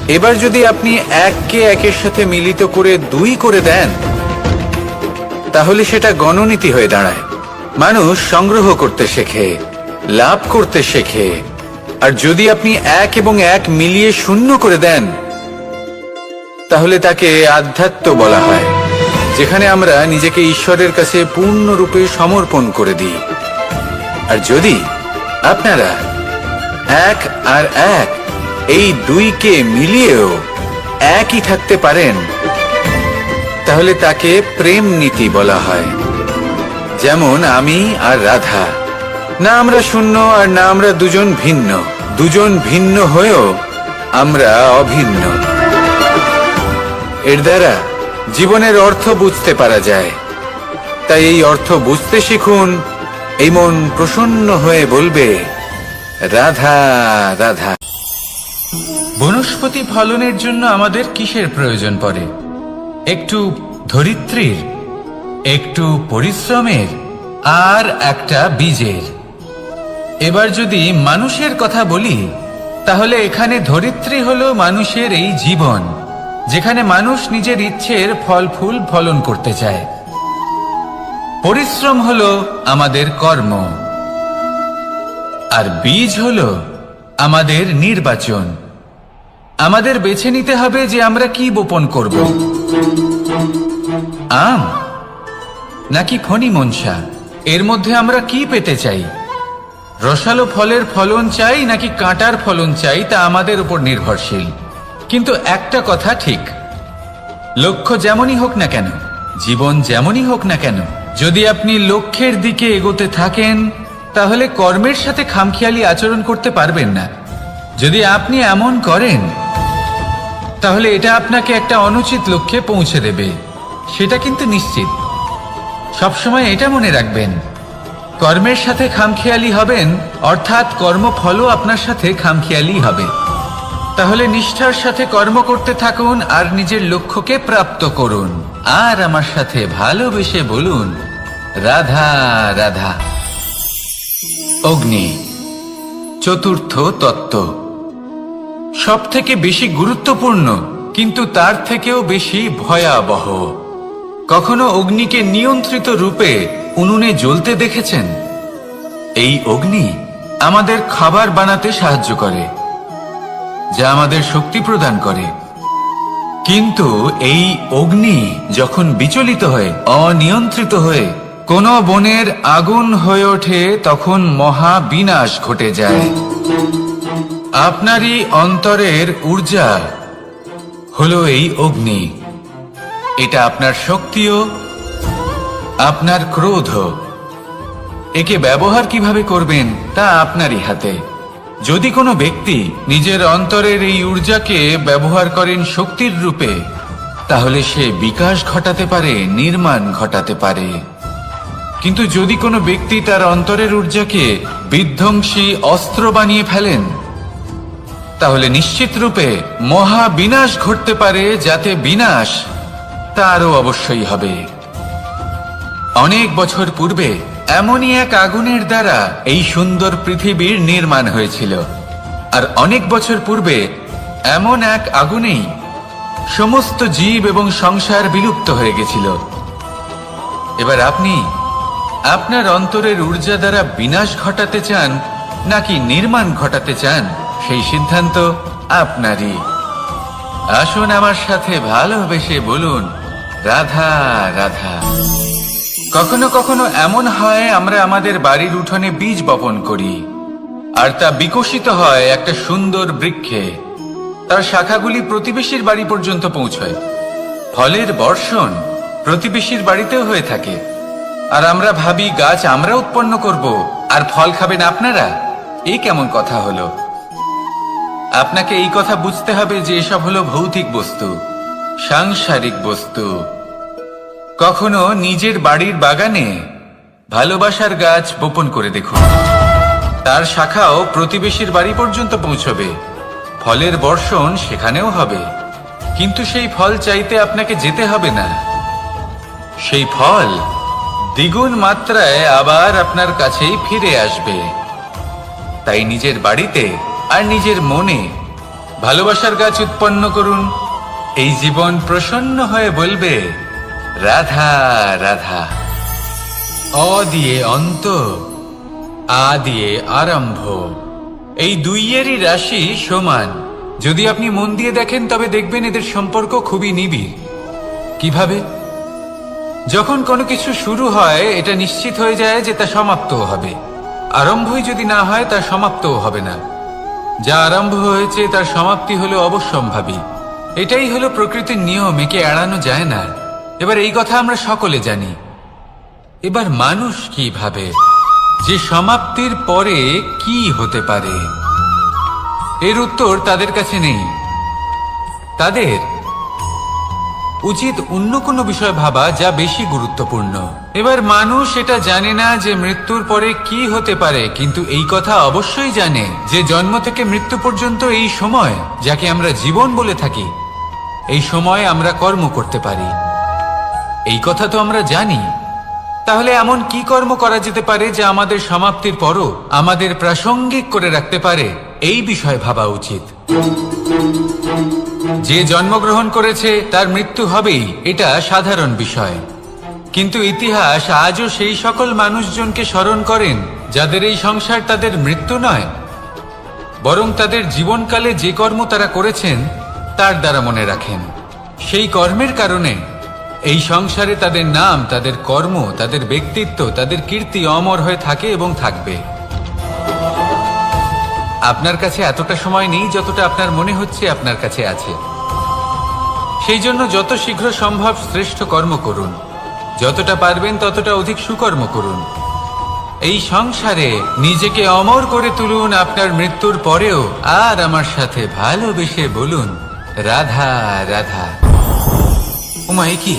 এবার যদি আপনি এককে একের সাথে মিলিত করে দুই করে দেন, তাহলে সেটা গণনীতি হয়ে দাঁড়ায়। মানুষ সংগ্রহ করতে শেখে, লাভ করতে শেখে। আর যদি আপনি এক এবং এক মিলিয়ে শূন্য করে দেন, তাহলে তাকে আধ্যাত্ম বলা হয়, যেখানে আমরা নিজেকে ঈশ্বরের কাছে পূর্ণরূপে সমর্পণ করে দিই। আর যদি আপনারা এক আর এক এই দুইকে মিলিয়েও একই থাকতে পারেন, তাহলে তাকে প্রেম নীতি বলা হয়। যেমন আমি আর রাধা, না আমরা শূন্য আর না আমরা দুজন ভিন্ন, দুজন ভিন্ন হয়েও আমরা অভিন্ন। এর দ্বারা জীবনের অর্থ বুঝতে পারা যায়। তাই এই অর্থ বুঝতে শিখুন। এই মন প্রসন্ন হয়ে বলবে, রাধা রাধা। বনস্পতি ফলনের জন্য আমাদের কিসের প্রয়োজন পড়ে? একটু ধরিত্রীর, একটু পরিশ্রমের, আর একটা বীজের। এবার যদি মানুষের কথা বলি, তাহলে এখানে ধরিত্রী হলো মানুষের এই জীবন, যেখানে মানুষ নিজের ইচ্ছের ফল ফুল ফলন করতে চায়। পরিশ্রম হলো আমাদের কর্ম, আর বীজ হলো আমাদের নির্বাচন। আমাদের বেছে নিতে হবে যে আমরা কি বপন করব, আম নাকি ফণি মনসা। এর মধ্যে আমরা কি পেতে চাই? রসালো ফলের ফলন চাই নাকি কাঁটার ফলন চাই, তা আমাদের উপর নির্ভরশীল। কিন্তু একটা কথা ঠিক, লক্ষ্য যেমনই হোক না কেন, জীবন যেমনই হোক না কেন, যদি আপনি লক্ষ্যের দিকে এগোতে থাকেন, তাহলে কর্মের সাথে খামখেয়ালি আচরণ করতে পারবেন না। যদি আপনি এমন করেন, তাহলে এটা আপনাকে একটা অনুচিত লক্ষ্যে পৌঁছে দেবে, সেটা কিন্তু নিশ্চিত। সবসময় এটা মনে রাখবেন, কর্মের সাথে খামখেয়ালি হবেন, অর্থাৎ কর্মফলও আপনার সাথে খামখেয়ালি হবে। তাহলে নিষ্ঠার সাথে কর্ম করতে থাকুন আর নিজের লক্ষ্যকে প্রাপ্ত করুন। আর আমার সাথে ভালোবেসে বলুন, রাধা রাধা। অগ্নি চতুর্থ তত্ত্ব, সব থেকে বেশি গুরুত্বপূর্ণ, কিন্তু তার থেকেও বেশি ভয়াবহ। কখনো অগ্নিকে নিয়ন্ত্রিত রূপে উনুনে জ্বলতে দেখেছেন? এই অগ্নি আমাদের খাবার বানাতে সাহায্য করে, যা আমাদের শক্তি প্রদান করে। কিন্তু এই অগ্নি যখন বিচলিত হয়ে, অনিয়ন্ত্রিত হয়ে কোন বনের আগুন হয়ে ওঠে, তখন মহা বিনাশ ঘটে যায়। আপনারই অন্তরের ঊর্জা হলো এই অগ্নি। এটা আপনার শক্তিও, আপনার ক্রোধ। একে ব্যবহার কিভাবে করবেন তা আপনারই হাতে। যদি কোনো ব্যক্তি নিজের অন্তরের এই ঊর্জাকে ব্যবহার করেন শক্তির রূপে, তাহলে সে বিকাশ ঘটাতে পারে, নির্মাণ ঘটাতে পারে। কিন্তু যদি কোনো ব্যক্তি তার অন্তরের ঊর্জাকে বিধ্বংসী অস্ত্র বানিয়ে ফেলেন, তাহলে নিশ্চিত রূপে মহা বিনাশ ঘটতে পারে, যাতে বিনাশ তারও অবশ্যই হবে। অনেক বছর পূর্বে এমনই এক আগুনের দ্বারা এই সুন্দর পৃথিবীর নির্মাণ হয়েছিল। আর অনেক বছর পূর্বে এমন এক আগুনেই সমস্ত জীব এবং সংসার বিলুপ্ত হয়ে গেছিল। এবার আপনি আপনার অন্তরের ঊর্জা দ্বারা বিনাশ ঘটাতে চান নাকি নির্মাণ ঘটাতে চান, সেই সিদ্ধান্ত আপনারই। আসুন আমার সাথে ভালোবেসে বলুন, রাধা রাধা। কখনো কখনো এমন হয়, আমরা আমাদের বাড়ির উঠোনে বীজ বপন করি, আর তা বিকশিত হয় একটা সুন্দর বৃক্ষে। তার শাখাগুলি প্রতিবেশীর বাড়ি পর্যন্ত পৌঁছয়। ফলের বর্ষণ প্রতিবেশীর বাড়িতেও হয়ে থাকে। আর আমরা ভাবি গাছ আমরা উৎপন্ন করব আর ফল খাবেন আপনারা। এই কেমন কথা হলো? আপনাকে এই কথা বুঝতে হবে যে এসব হলো ভৌতিক বস্তু, সাংসারিক বস্তু। কখনো নিজের বাড়ির বাগানে ভালোবাসার গাছ বপন করে দেখুন। তার শাখাও প্রতিবেশীর বাড়ি পর্যন্ত পৌঁছবে, ফলের বর্ষণ সেখানেও হবে। কিন্তু সেই ফল চাইতে আপনাকে যেতে হবে না, সেই ফল দ্বিগুণ মাত্রায় আবার আপনার কাছেই ফিরে আসবে। তাই নিজের বাড়িতে আর নিজের মনে ভালোবাসার গাছ উৎপন্ন করুন। এই জীবন প্রসন্ন হয়ে বলবে, রাধা রাধা। অ দিয়ে অন্ত, আ দিয়ে আরম্ভ, এই দুইয়েরই রাশি সমান। যদি আপনি মন দিয়ে দেখেন তবে দেখবেন এদের সম্পর্ক খুবই নিবিড়। কিভাবে? যখন কোনো কিছু শুরু হয় এটা নিশ্চিত হয়ে যায় যে তা সমাপ্তও হবে। আরম্ভই যদি না হয় তা সমাপ্তও হবে না। যা আরম্ভ হয়েছে তার সমাপ্তি হলো অবশ্যম্ভাবী। এটাই হলো প্রকৃতির নিয়ম, একে এড়ানো যায় না। এবার এই কথা আমরা সকলে জানি। এবার মানুষ কি ভাবে যে সমাপ্তির পরে কি হতে পারে, এর উত্তর তাদের কাছে নেই। তাদের উচিত অন্য কোনো বিষয় ভাবা যা বেশি গুরুত্বপূর্ণ। এবার মানুষ এটা জানে না যে মৃত্যুর পরে কি হতে পারে, কিন্তু এই কথা অবশ্যই জানে যে জন্ম থেকে মৃত্যু পর্যন্ত এই সময়, যাকে আমরা জীবন বলে থাকি, এই সময় আমরা কর্ম করতে পারি। এই কথা তো আমরা জানি। তাহলে এমন কি কর্ম করা যেতে পারে যা আমাদের সমাপ্তির পরও আমাদের প্রাসঙ্গিক করে রাখতে পারে, এই বিষয়ে ভাবা উচিত। যে জন্মগ্রহণ করেছে তার মৃত্যু হবেই, এটা সাধারণ বিষয়। কিন্তু ইতিহাস আজও সেই সকল মানুষজনকে স্মরণ করেন যাদের এই সংসার তাদের মৃত্যু নয়, বরং তাদের জীবনকালে যে কর্ম তারা করেছেন তার দ্বারা মনে রাখেন। সেই কর্মের কারণে এই সংসারে তাদের নাম, তাদের কর্ম, তাদের ব্যক্তিত্ব, তাদের কীর্তি অমর হয়ে থাকে এবং থাকবে। আপনার কাছে এতটা সময় নেই যতটা আপনার মনে হচ্ছে আপনার কাছে আছে। সেই জন্য যত শীঘ্র সম্ভব শ্রেষ্ঠ কর্ম করুন, যতটা পারবেন ততটা অধিক সুকর্ম করুন। এই সংসারে নিজেকে অমর করে তুলুন আপনার মৃত্যুর পরেও। আর আমার সাথে ভালোবেসে বলুন, রাধা রাধা। উমাই কি,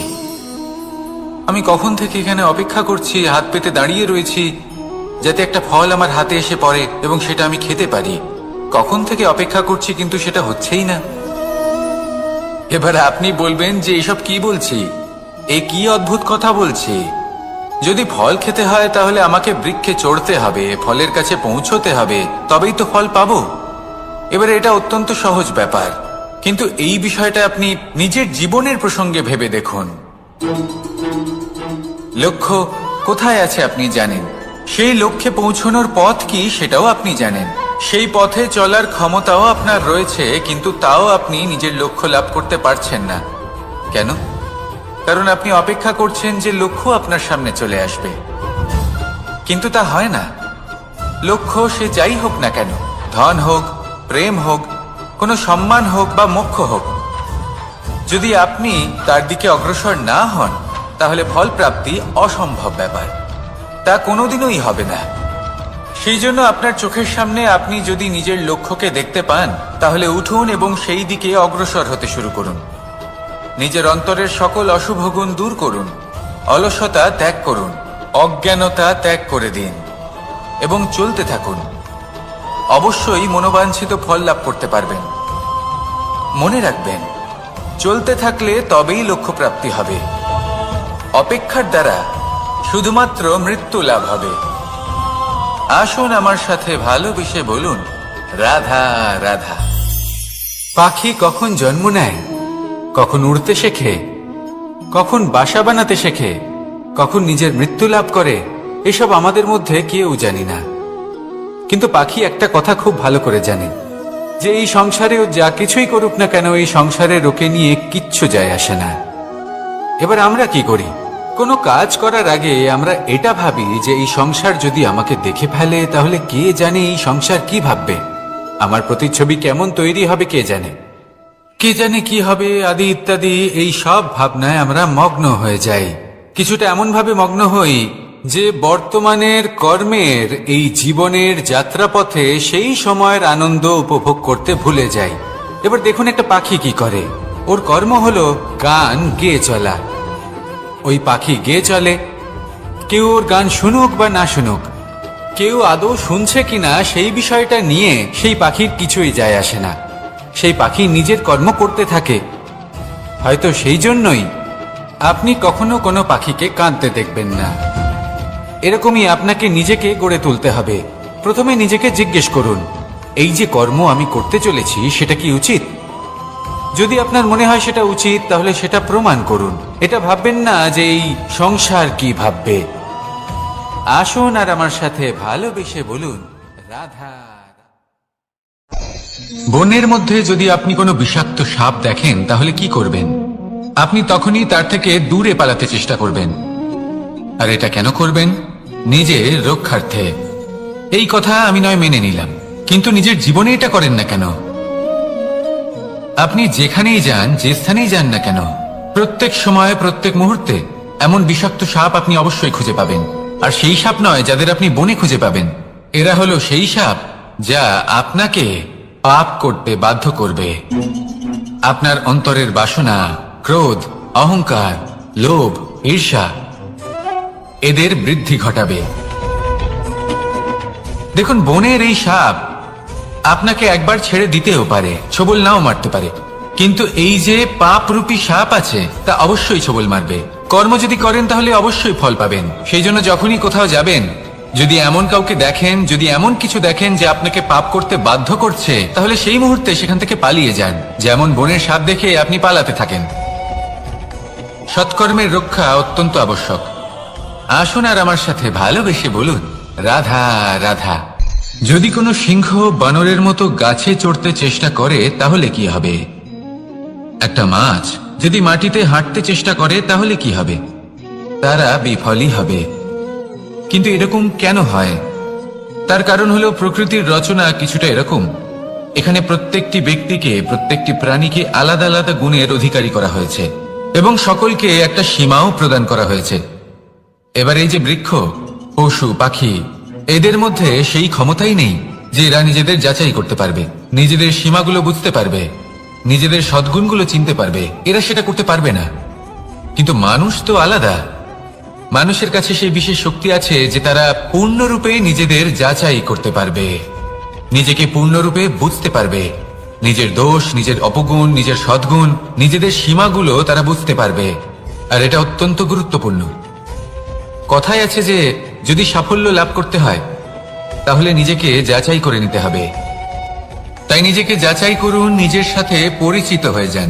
আমি কখন থেকে এখানে অপেক্ষা করছি, হাত পেতে দাঁড়িয়ে রয়েছি যাতে একটা ফল আমার হাতে এসে পড়ে এবং সেটা আমি খেতে পারি। কখন থেকে অপেক্ষা করছি, কিন্তু সেটা হচ্ছেই না। এবার আপনি বলবেন যে এসব কি বলছি, এ কি অদ্ভুত কথা বলছি। যদি ফল খেতে হয় তাহলে আমাকে বৃক্ষে চড়তে হবে, ফলের কাছে পৌঁছতে হবে, তবেই তো ফল পাবো। এবারে এটা অত্যন্ত সহজ ব্যাপার, কিন্তু এই বিষয়টা আপনি নিজের জীবনের প্রসঙ্গে ভেবে দেখুন। লক্ষ্য কোথায় আছে আপনি জানেন, সেই লক্ষ্যে পৌঁছানোর পথ কি সেটাও আপনি জানেন, সেই পথে চলার ক্ষমতাও আপনার রয়েছে, কিন্তু তাও আপনি নিজের লক্ষ্য লাভ করতে পারছেন না। কেন? কারণ আপনি অপেক্ষা করছেন যে লক্ষ্য আপনার সামনে চলে আসবে, কিন্তু তা হয় না। লক্ষ্য সে যাই হোক না কেন, ধন হোক, প্রেম হোক, কোনো সম্মান হোক বা মোক্ষ হোক, যদি আপনি তার দিকে অগ্রসর না হন তাহলে ফল প্রাপ্তি অসম্ভব ব্যাপার, তা কোনোদিনই হবে না। সেই জন্য আপনার চোখের সামনে আপনি যদি নিজের লক্ষ্যকে দেখতে পান তাহলে উঠুন এবং সেই দিকে অগ্রসর হতে শুরু করুন। নিজের অন্তরের সকল অশুভ গুণ দূর করুন, অলসতা ত্যাগ করুন, অজ্ঞানতা ত্যাগ করে দিন এবং চলতে থাকুন। অবশ্যই মনোবাঞ্ছিত ফল লাভ করতে পারবেন। মনে রাখবেন, চলতে থাকলে তবেই লক্ষ্য প্রাপ্তি হবে। অপেক্ষার দ্বারা শুধুমাত্র মৃত্যু লাভ হবে। আসুন আমার সাথে ভালোবেসে বলুন, রাধা রাধা। পাখি কখন জন্ম নেয়, কখন উড়তে শেখে, কখন বাসা বানাতে শেখে, কখন নিজের মৃত্যু লাভ করে, এসব আমাদের মধ্যে কেউ জানি না। কিন্তু পাখি একটা কথা খুব ভালো করে জানে, যে এই সংসারে ও যা কিছুই করুক না কেন, এই সংসারে ওকে নিয়ে কিচ্ছু যায় আসে না। এবার আমরা কি করি? কোনো কাজ করার আগে আমরা এটা ভাবি যে এই সংসার যদি আমাকে দেখে ফেলে তাহলে কে জানে এই সংসার কি ভাববে, আমার প্রতিচ্ছবি কেমন তৈরি হবে কে জানে, কে জানে কি হবে আদি ইত্যাদি। এই সব ভাবনায় আমরা মগ্ন হয়ে যাই। কিছুটা এমন ভাবে মগ্ন হই যে বর্তমানের কর্মের এই জীবনের যাত্রাপথে সেই সময়ের আনন্দ উপভোগ করতে ভুলে যাই। এবার দেখুন একটা পাখি কি করে, ওর কর্ম হলো গান গেয়ে চলা। ওই পাখি গেয়ে চলে, কেউ ওর গান শুনুক বা না শুনুক, কেউ আদৌ শুনছে কিনা সেই বিষয়টা নিয়ে সেই পাখির কিছুই যায় আসে না। সেই পাখি নিজের কর্ম করতে থাকে। হয়তো সেই জন্যই আপনি কখনো কোনো পাখিকে কাঁদতে দেখবেন না। এরকমই আপনাকে নিজেকে গড়ে তুলতে হবে। প্রথমে নিজেকে জিজ্ঞেস করুন, এই যে কর্ম আমি করতে চলেছি সেটা কি উচিত? যদি আপনার মনে হয় সেটা উচিত, তাহলে সেটা প্রমাণ করুন। এটা ভাববেন না যে এই সংসার কি ভাববে। আসুন আর আমার সাথে ভালোবেসে বলুন, রাধা। বনের মধ্যে যদি আপনি কোনো বিষাক্ত সাপ দেখেন তাহলে কি করবেন? আপনি তখনই তার থেকে দূরে পালাতে চেষ্টা করবেন। আর এটা কেন করবেন? নিজের রক্ষার্থে। এই কথা আমি নয় মেনে নিলাম, কিন্তু নিজের জীবনে এটা করেন না কেন? আপনি যেখানেই যান, যে স্থানেই যান না কেন, প্রত্যেক সময় প্রত্যেক মুহূর্তে এমন বিষাক্ত সাপ আপনি অবশ্যই খুঁজে পাবেন। আর সেই সাপ নয় যাদের আপনি বনে খুঁজে পাবেন, এরা হলো সেই সাপ যা আপনাকে পাপ করতে বাধ্য করবে। আপনার অন্তরের বাসনা, ক্রোধ, অহংকার, লোভ, ঈর্ষা এদের বৃদ্ধি ঘটাবে। দেখুন, বনের এই সাপ আপনাকে একবার ছেড়ে দিতেও পারে, ছোবল নাও মারতে পারে, কিন্তু এই যে পাপরূপী সাপ আছে তা অবশ্যই ছোবল মারবে। কর্ম যদি করেন তাহলে অবশ্যই ফল পাবেন। সেই জন্য যখনই কোথাও যাবেন, যদি এমন কাউকে দেখেন, যদি এমন কিছু দেখেন যে আপনাকে পাপ করতে বাধ্য করছে, তাহলে সেই মুহূর্তে সেখান থেকে পালিয়ে যান। যেমন বনের সাপ দেখে আপনি পালাতে থাকেন। সৎকর্মের রক্ষা অত্যন্ত আবশ্যক। আসুন আর আমার সাথে ভালোবেসে বলুন, রাধা রাধা। যদি কোনো সিংহ বানরের মতো গাছে চড়তে চেষ্টা করে তাহলে কি হবে? একটা মাছ যদি মাটিতে হাঁটতে চেষ্টা করে তাহলে কি হবে? তারা বিফলই হবে। কিন্তু এরকম কেন হয়? তার কারণ হলো প্রকৃতির রচনা কিছুটা এরকম। এখানে প্রত্যেকটি ব্যক্তিকে, প্রত্যেকটি প্রাণীকে আলাদা আলাদা গুণের অধিকারী করা হয়েছে এবং সকলকে একটা সীমাও প্রদান করা হয়েছে। এবার এই যে বৃক্ষ, পশু, পাখি, এদের মধ্যে সেই ক্ষমতাই নেই যে এরা নিজেদের যাচাই করতে পারবে, নিজেদের সীমাগুলো বুঝতে পারবে, নিজেদের সদ্গুণগুলো চিনতে পারবে। এরা সেটা করতে পারবে না। কিন্তু মানুষ তো আলাদা। মানুষের কাছে সেই বিশেষ শক্তি আছে যে তারা পূর্ণরূপে নিজেদের যাচাই করতে পারবে, নিজেকে পূর্ণরূপে বুঝতে পারবে, নিজের দোষ, নিজের অপগুণ, নিজের সদ্গুণ, নিজেদের সীমাগুলো তারা বুঝতে পারবে। আর এটা অত্যন্ত গুরুত্বপূর্ণ। কথায় আছে যে যদি সাফল্য লাভ করতে হয় তাহলে নিজেকে যাচাই করে নিতে হবে। তাই নিজেকে যাচাই করুন, নিজের সাথে পরিচিত হয়ে যান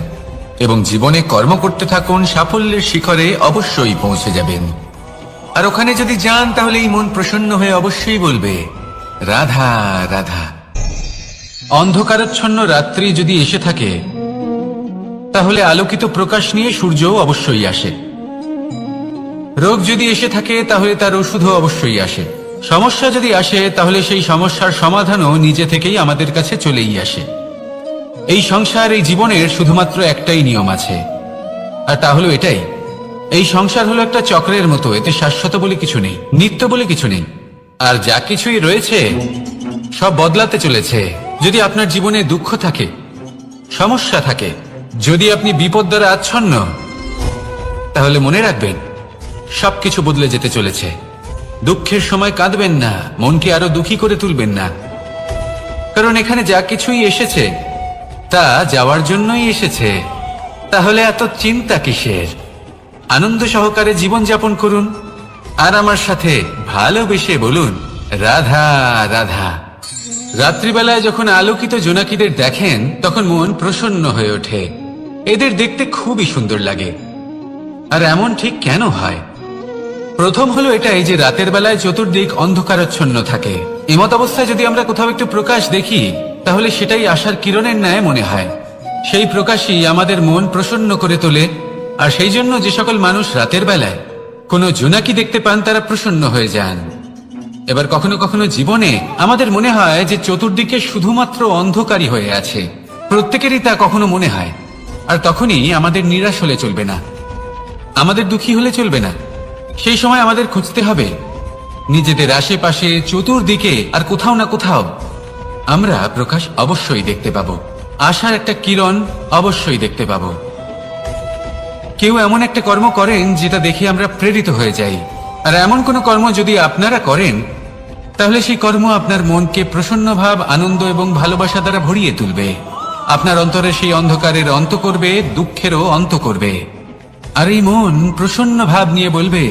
এবং জীবনে কর্ম করতে থাকুন। সাফল্যের শিখরে অবশ্যই পৌঁছে যাবেন। আর ওখানে যদি যান তাহলে এই মন প্রসন্ন হয়ে অবশ্যই বলবে, রাধা রাধা। অন্ধকারাচ্ছন্ন রাত্রি যদি এসে থাকে তাহলে আলোকিত প্রকাশ নিয়ে সূর্যও অবশ্যই আসে। রোগ যদি এসে থাকে তাহলে তার ওষুধও অবশ্যই আসে। সমস্যা যদি আসে তাহলে সেই সমস্যার সমাধানও নিজে থেকেই আমাদের কাছে চলেই আসে। এই সংসার, এই জীবনের শুধুমাত্র একটাই নিয়ম আছে, আর তা হলো এটাই, এই সংসার হলো একটা চক্রের মতো। এতে শাশ্বত বলে কিছু নেই, নিত্য বলে কিছু নেই। আর যা কিছুই রয়েছে সব বদলাতে চলেছে। যদি আপনার জীবনে দুঃখ থাকে, সমস্যা থাকে, যদি আপনি বিপদ দ্বারা আচ্ছন্ন, তাহলে মনে রাখবেন সবকিছু বদলে যেতে চলেছে। দুঃখের সময় কাঁদবেন না, মনকে আরো দুঃখী করে তুলবেন না, কারণ এখানে যা কিছুই এসেছে তা যাওয়ার জন্যই এসেছে। তাহলে এত চিন্তা কিসের? আনন্দ সহকারে জীবন যাপন করুন আর আমার সাথে ভালোবেসে বলুন, রাধা রাধা। রাত্রিবেলায় যখন আলোকিত জোনাকিদের দেখেন তখন মন প্রসন্ন হয়ে ওঠে। এদের দেখতে খুবই সুন্দর লাগে। আর এমন ঠিক কেন হয়? প্রথম হলো এটাই যে রাতের বেলায় চতুর্দিক অন্ধকারাচ্ছন্ন থাকে। এমত অবস্থায় যদি আমরা কোথাও একটু প্রকাশ দেখি তাহলে সেটাই আশার কিরণের ন্যায় মনে হয়। সেই প্রকাশই আমাদের মন প্রসন্ন করে তোলে। আর সেই জন্য যে সকল মানুষ রাতের বেলায় কোনো জোনাকি দেখতে পান তারা প্রসন্ন হয়ে যান। এবার কখনো কখনো জীবনে আমাদের মনে হয় যে চতুর্দিকে শুধুমাত্র অন্ধকারই হয়ে আছে। প্রত্যেকেরই তা কখনো মনে হয়। আর তখনই আমাদের নিরাশ হলে চলবে না, আমাদের দুঃখী হলে চলবে না। সেই সময় আমাদের খুঁজতে হবে নিজেদের আশেপাশে, চতুর্দিকে, আর কোথাও না কোথাও আমরা প্রকাশ অবশ্যই দেখতে পাবো, আশার একটা কিরণ অবশ্যই দেখতে পাবো। কেউ এমন একটা কর্ম করেন যেটা দেখে আমরা প্রেরিত হয়ে যাই। আর এমন কোনো কর্ম যদি আপনারা করেন তাহলে সেই কর্ম আপনার মনকে প্রসন্ন ভাব, আনন্দ এবং ভালোবাসা দ্বারা ভরিয়ে তুলবে। আপনার অন্তরে সেই অন্ধকারের অন্ত করবে, দুঃখেরও অন্ত করবে। আর এই মন প্রসন্ন ভাব নিয়ে বলবে,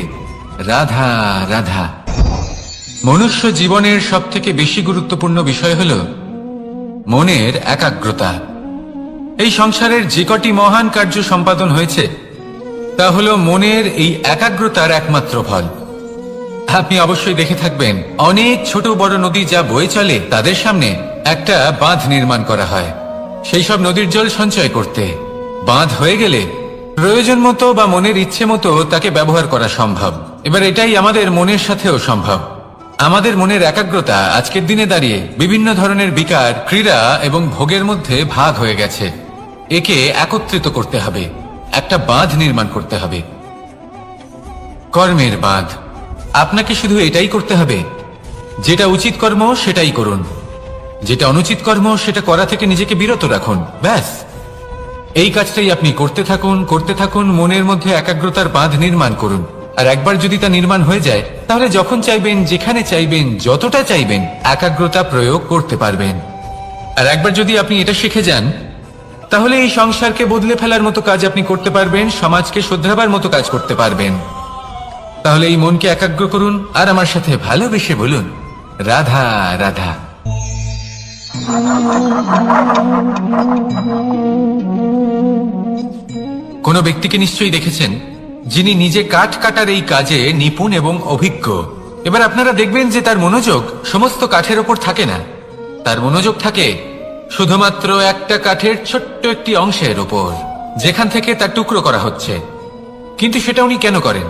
রাধা রাধা। মনুষ্য জীবনের সবথেকে বেশি গুরুত্বপূর্ণ বিষয় হল মনের একাগ্রতা। এই সংসারের যে কটি মহান কার্য সম্পাদন হয়েছে তা হল মনের এই একাগ্রতার একমাত্র ফল। আপনি অবশ্যই দেখে থাকবেন, অনেক ছোট বড় নদী যা বয়ে চলে তাদের সামনে একটা বাঁধ নির্মাণ করা হয় সেই সব নদীর জল সঞ্চয় করতে। বাঁধ হয়ে গেলে প্রয়োজন মতো বা মনের ইচ্ছে মতো তাকে ব্যবহার করা সম্ভব। এবার এটাই আমাদের মনের সাথেও সম্ভব। আমাদের মনের একাগ্রতা আজকের দিনে দাঁড়িয়ে বিভিন্ন ধরনের বিকার, ক্রীড়া এবং ভোগের মধ্যে ভাগ হয়ে গেছে। একে একত্রিত করতে হবে, একটা বাঁধ নির্মাণ করতে হবে, কর্মের বাঁধ। আপনাকে শুধু এটাই করতে হবে, যেটা উচিত কর্ম সেটাই করুন, যেটা অনুচিত কর্ম সেটা করা থেকে নিজেকে বিরত রাখুন। ব্যাস, এই কাজটাই আপনি করতে থাকুন, করতে থাকুন, মনের মধ্যে একাগ্রতার বাঁধ নির্মাণ করুন। আর একবার যদি তা নির্মাণ হয়ে যায় তাহলে যখন চাইবেন, যেখানে চাইবেন, যতটা চাইবেন একাগ্রতা প্রয়োগ করতে পারবেন। আর একবার যদি আপনি এটা শিখে যান তাহলে এই সংসারকে বদলে ফেলার মতো কাজ আপনি করতে পারবেন, সমাজকে শুধরাবার মতো কাজ করতে পারবেন। তাহলে এই মনকে একাগ্র করুন আর আমার সাথে ভালোবেসে বলুন, রাধা রাধা। কোন ব্যক্তিকে নিশ্চয়ই দেখেছেন যিনি নিজে কাঠ কাটার এই কাজে নিপুণ এবং অভিজ্ঞ। এবার আপনারা দেখবেন যে তার মনোযোগ সমস্ত কাঠের ওপর থাকে না, তার মনোযোগ থাকে শুধুমাত্র একটা কাঠের ছোট্ট একটি অংশের ওপর, যেখান থেকে তার টুকরো করা হচ্ছে। কিন্তু সেটা উনি কেন করেন?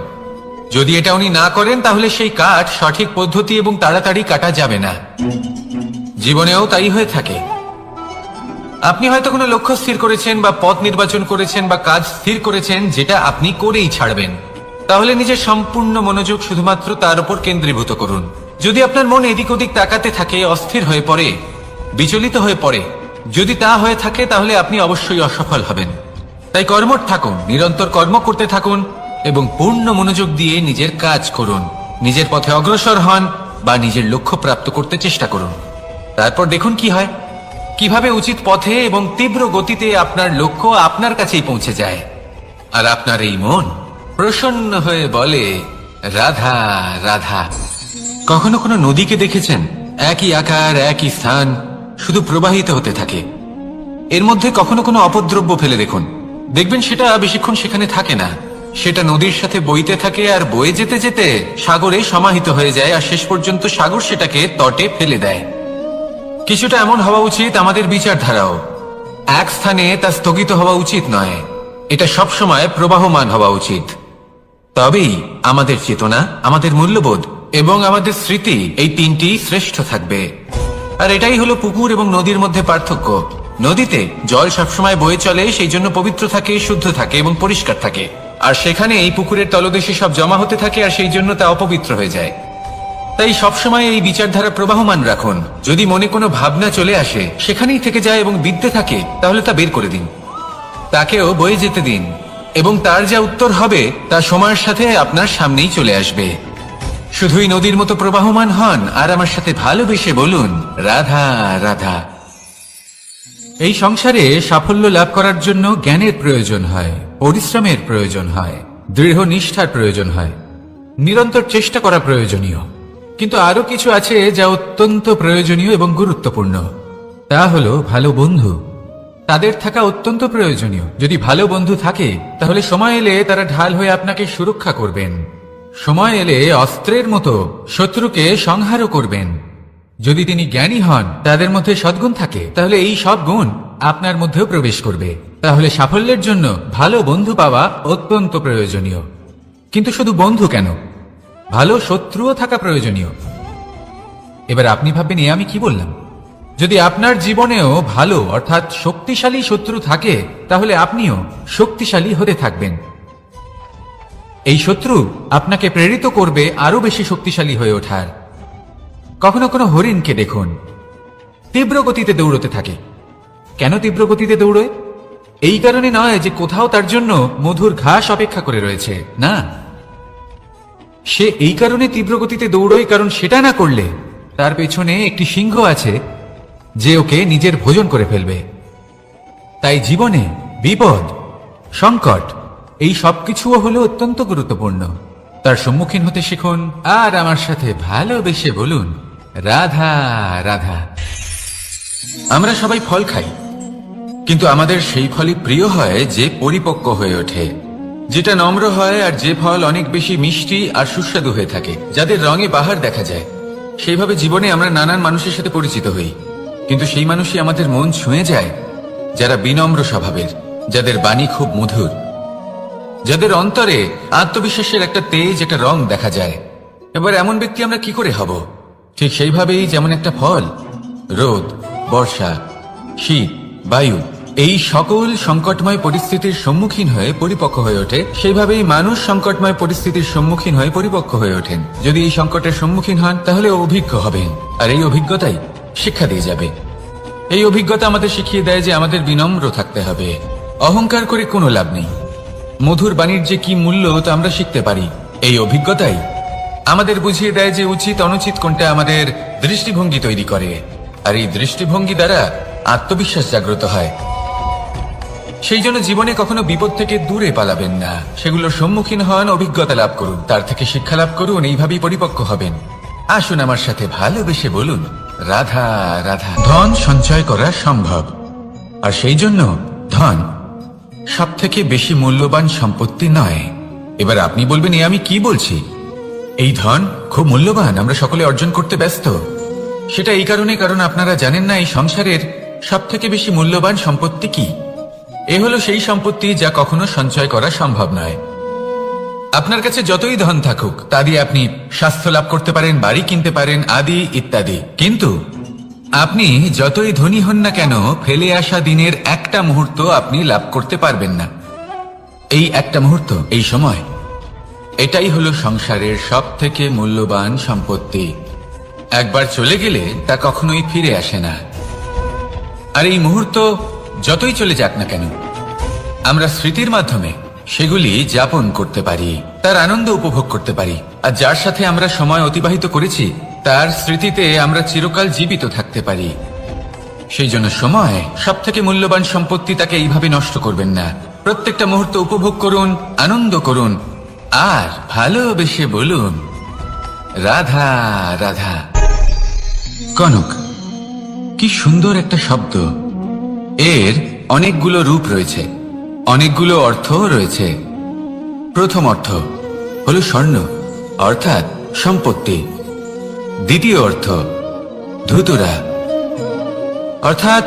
যদি এটা উনি না করেন তাহলে সেই কাঠ সঠিক পদ্ধতি এবং তাড়াতাড়ি কাটা যাবে না। জীবনেও তাই হয়ে থাকে। আপনি হয়তো কোনো লক্ষ্য স্থির করেছেন বা পথ নির্বাচন করেছেন বা কাজ স্থির করেছেন যেটা আপনি করেই ছাড়বেন। তাহলে নিজের সম্পূর্ণ মনোযোগ শুধুমাত্র তার উপর কেন্দ্রীভূত করুন। যদি আপনার মন এদিক ওদিক তাকাতে থাকে, অস্থির হয়ে পড়ে, বিচলিত হয়ে পড়ে, যদি তা হয়ে থাকে তাহলে আপনি অবশ্যই অসফল হবেন। তাই কর্মঠ থাকুন, নিরন্তর কর্ম করতে থাকুন এবং পূর্ণ মনোযোগ দিয়ে নিজের কাজ করুন। নিজের পথে অগ্রসর হন বা নিজের লক্ষ্য প্রাপ্ত করতে চেষ্টা করুন। তারপর দেখুন কি হয়, কিভাবে উচিত পথে এবং তীব্র গতিতে আপনার লক্ষ্য আপনার কাছেই পৌঁছে যায়। আর আপনার এই মন প্রসন্ন হয়ে বলে, রাধা রাধা। কখনো কোনো নদীকে দেখেছেন? একই আকার, একই স্থান, শুধু প্রবাহিত হতে থাকে। এর মধ্যে কখনো কোনো অপদ্রব্য ফেলে দেখুন, দেখবেন সেটা বেশিক্ষণ সেখানে থাকে না। সেটা নদীর সাথে বইতে থাকে আর বয়ে যেতে যেতে সাগরে সমাহিত হয়ে যায় আর শেষ পর্যন্ত সাগর সেটাকে তটে ফেলে দেয়। কিছুটা এমন হওয়া উচিত আমাদের বিচারধারাও। এক স্থানে তা স্থগিত হওয়া উচিত নয়, এটা সবসময় প্রবাহমান হওয়া উচিত। তবেই আমাদের চেতনা, আমাদের মূল্যবোধ এবং আমাদের স্মৃতি, এই তিনটি শ্রেষ্ঠ থাকবে। আর এটাই হলো পুকুর এবং নদীর মধ্যে পার্থক্য। নদীতে জল সবসময় বয়ে চলে, সেই জন্য পবিত্র থাকে, শুদ্ধ থাকে এবং পরিষ্কার থাকে। আর সেখানে এই পুকুরের তলদেশে সব জমা হতে থাকে আর সেই জন্য তা অপবিত্র হয়ে যায়। তাই সবসময় এই বিচারধারা প্রবাহমান রাখুন। যদি মনে কোনো ভাবনা চলে আসে, সেখানেই থেকে যায় এবং বিদ্যে থাকে, তাহলে তা বের করে দিন, তাকেও বয়ে যেতে দিন এবং তার যা উত্তর হবে তা সময়ের সাথে আপনার সামনেই চলে আসবে। শুধুই নদীর মতো প্রবাহমান হন আর আমার সাথে ভালোবেসে বলুন, রাধা রাধা। এই সংসারে সাফল্য লাভ করার জন্য জ্ঞানের প্রয়োজন হয়, পরিশ্রমের প্রয়োজন হয়, দৃঢ় নিষ্ঠার প্রয়োজন হয়, নিরন্তর চেষ্টা করা প্রয়োজনীয়। কিন্তু আরো কিছু আছে যা অত্যন্ত প্রয়োজনীয় এবং গুরুত্বপূর্ণ। তা হলো ভালো বন্ধু। তাদের থাকা অত্যন্ত প্রয়োজনীয়। যদি ভালো বন্ধু থাকে তাহলে সময় এলে তারা ঢাল হয়ে আপনাকে সুরক্ষা করবেন। সময় এলে অস্ত্রের মতো শত্রুকে সংহারও করবেন। যদি তিনি জ্ঞানী হন, তাদের মধ্যে সদ্গুণ থাকে, তাহলে এই সব গুণ আপনার মধ্যেও প্রবেশ করবে। তাহলে সাফল্যের জন্য ভালো বন্ধু পাওয়া অত্যন্ত প্রয়োজনীয়। কিন্তু শুধু বন্ধু কেন, ভালো শত্রুও থাকা প্রয়োজনীয়। এবার আপনি ভাববেন, এ আমি কি বললাম? যদি আপনার জীবনেও ভালো অর্থাৎ শক্তিশালী শত্রু থাকে তাহলে আপনিও শক্তিশালী হতে থাকবেন। এই শত্রু আপনাকে প্রেরিত করবে আরো বেশি শক্তিশালী হয়ে ওঠার। কখনো কোনো হরিণকে দেখুন, তীব্র গতিতে দৌড়তে থাকে। কেন তীব্র গতিতে দৌড়ে? এই কারণে নয় যে কোথাও তার জন্য মধুর ঘাস অপেক্ষা করে রয়েছে, না। সে এই কারণে তীব্র গতিতে দৌড়য় কারণ সেটা না করলে তার পেছনে একটি সিংহ আছে যে ওকে নিজের ভোজন করে ফেলবে। তাই জীবনে বিপদ, সংকট, এই সবকিছুও হলো অত্যন্ত গুরুত্বপূর্ণ। তার সম্মুখীন হতে শিখুন আর আমার সাথে ভালোবেসে বলুন, রাধা রাধা। আমরা সবাই ফল খাই, কিন্তু আমাদের সেই ফলই প্রিয় হয় যে পরিপক্ক হয়ে ওঠে, যেটা নম্র হয়, আর যে ফল অনেক বেশি মিষ্টি আর সুস্বাদু হয়ে থাকে, যাদের রঙে বাহার দেখা যায়। সেইভাবে জীবনে আমরা নানান মানুষের সাথে পরিচিত হই, কিন্তু সেই মানুষই আমাদের মন ছুঁয়ে যায় যারা বিনম্র স্বভাবের, যাদের বাণী খুব মধুর, যাদের অন্তরে আত্মবিশ্বাসের একটা তেজ, একটা রং দেখা যায়। এবার এমন ব্যক্তি আমরা কি করে হব? ঠিক সেইভাবেই যেমন একটা ফল রোদ, বর্ষা, শীত, বায়ু এই সকল সংকটময় পরিস্থিতির সম্মুখীন হয়ে পরিপক্ক হয়ে ওঠে, সেইভাবেই মানুষ সংকটময় পরিস্থিতির সম্মুখীন হয়ে পরিপক্ক হয়ে ওঠেন। যদি এই সংকটের সম্মুখীন হন তাহলে অভিজ্ঞ হবেন, আর এই অভিজ্ঞতাই শিক্ষা দিয়ে যাবে। এই অভিজ্ঞতা আমাদের শিখিয়ে দেয় যে আমাদের বিনম্র থাকতে হবে, অহংকার করে কোনো লাভ নেই। মধুর বাণীর যে কি মূল্য তা আমরা শিখতে পারি। এই অভিজ্ঞতাই আমাদের বুঝিয়ে দেয় যে উচিত অনুচিত কোনটা, আমাদের দৃষ্টিভঙ্গি তৈরি করে, আর এই দৃষ্টিভঙ্গি দ্বারা আত্মবিশ্বাস জাগ্রত হয়। সেই জন্য জীবনে কখনো বিপদ থেকে দূরে পালাবেন না, সেগুলোর সম্মুখীন হন, অভিজ্ঞতা লাভ করুন, তার থেকে শিক্ষা লাভ করুন, এইভাবেই পরিপক্ক হবেন। আসুন আমার সাথে ভালোবেসে বলুন, রাধা রাধা। ধন সঞ্চয় করা সম্ভব, আর সেই জন্য ধন সব থেকে বেশি মূল্যবান সম্পত্তি নয়। এবার আপনি বলবেন, আমি কি বলছি? এই ধন খুব মূল্যবান, আমরা সকলে অর্জন করতে ব্যস্ত। সেটা এই কারণে, কারণ আপনারা জানেন না এই সংসারের সব থেকে বেশি মূল্যবান সম্পত্তি কি। এ হলো সেই সম্পত্তি যা কখনো সঞ্চয় করা সম্ভব নয়। আপনার কাছে যতই ধন থাকুক তা দিয়ে আপনি স্বাস্থ্য লাভ করতে পারেন, বাড়ি কিনতে পারেন, আদি ইত্যাদি, কিন্তু আপনি যতই ধনী হন না কেন, ফেলে আসা দিনের একটা মুহূর্ত আপনি লাভ করতে পারবেন না। এই একটা মুহূর্ত, এই সময়, এটাই হলো সংসারের সব থেকে মূল্যবান সম্পত্তি। একবার চলে গেলে তা কখনোই ফিরে আসে না। আর এই মুহূর্ত যতই চলে যাক না কেন, আমরা স্মৃতির মাধ্যমে সেগুলি যাপন করতে পারি, তার আনন্দ উপভোগ করতে পারি, আর যার সাথে আমরা সময় অতিবাহিত করেছি তার স্মৃতিতে আমরা চিরকাল জীবিত থাকতে পারি। সেই জন্য সময় সব থেকে মূল্যবান সম্পত্তি, তাকে এইভাবে নষ্ট করবেন না। প্রত্যেকটা মুহূর্ত উপভোগ করুন, আনন্দ করুন, আর ভালোবেসে বলুন, রাধা রাধা। কনক, কি সুন্দর একটা শব্দ। এর অনেকগুলো রূপ রয়েছে, অনেকগুলো অর্থও রয়েছে। প্রথম অর্থ হলো স্বর্ণ, অর্থাৎ সম্পত্তি। দ্বিতীয় অর্থ ধুতুরা, অর্থাৎ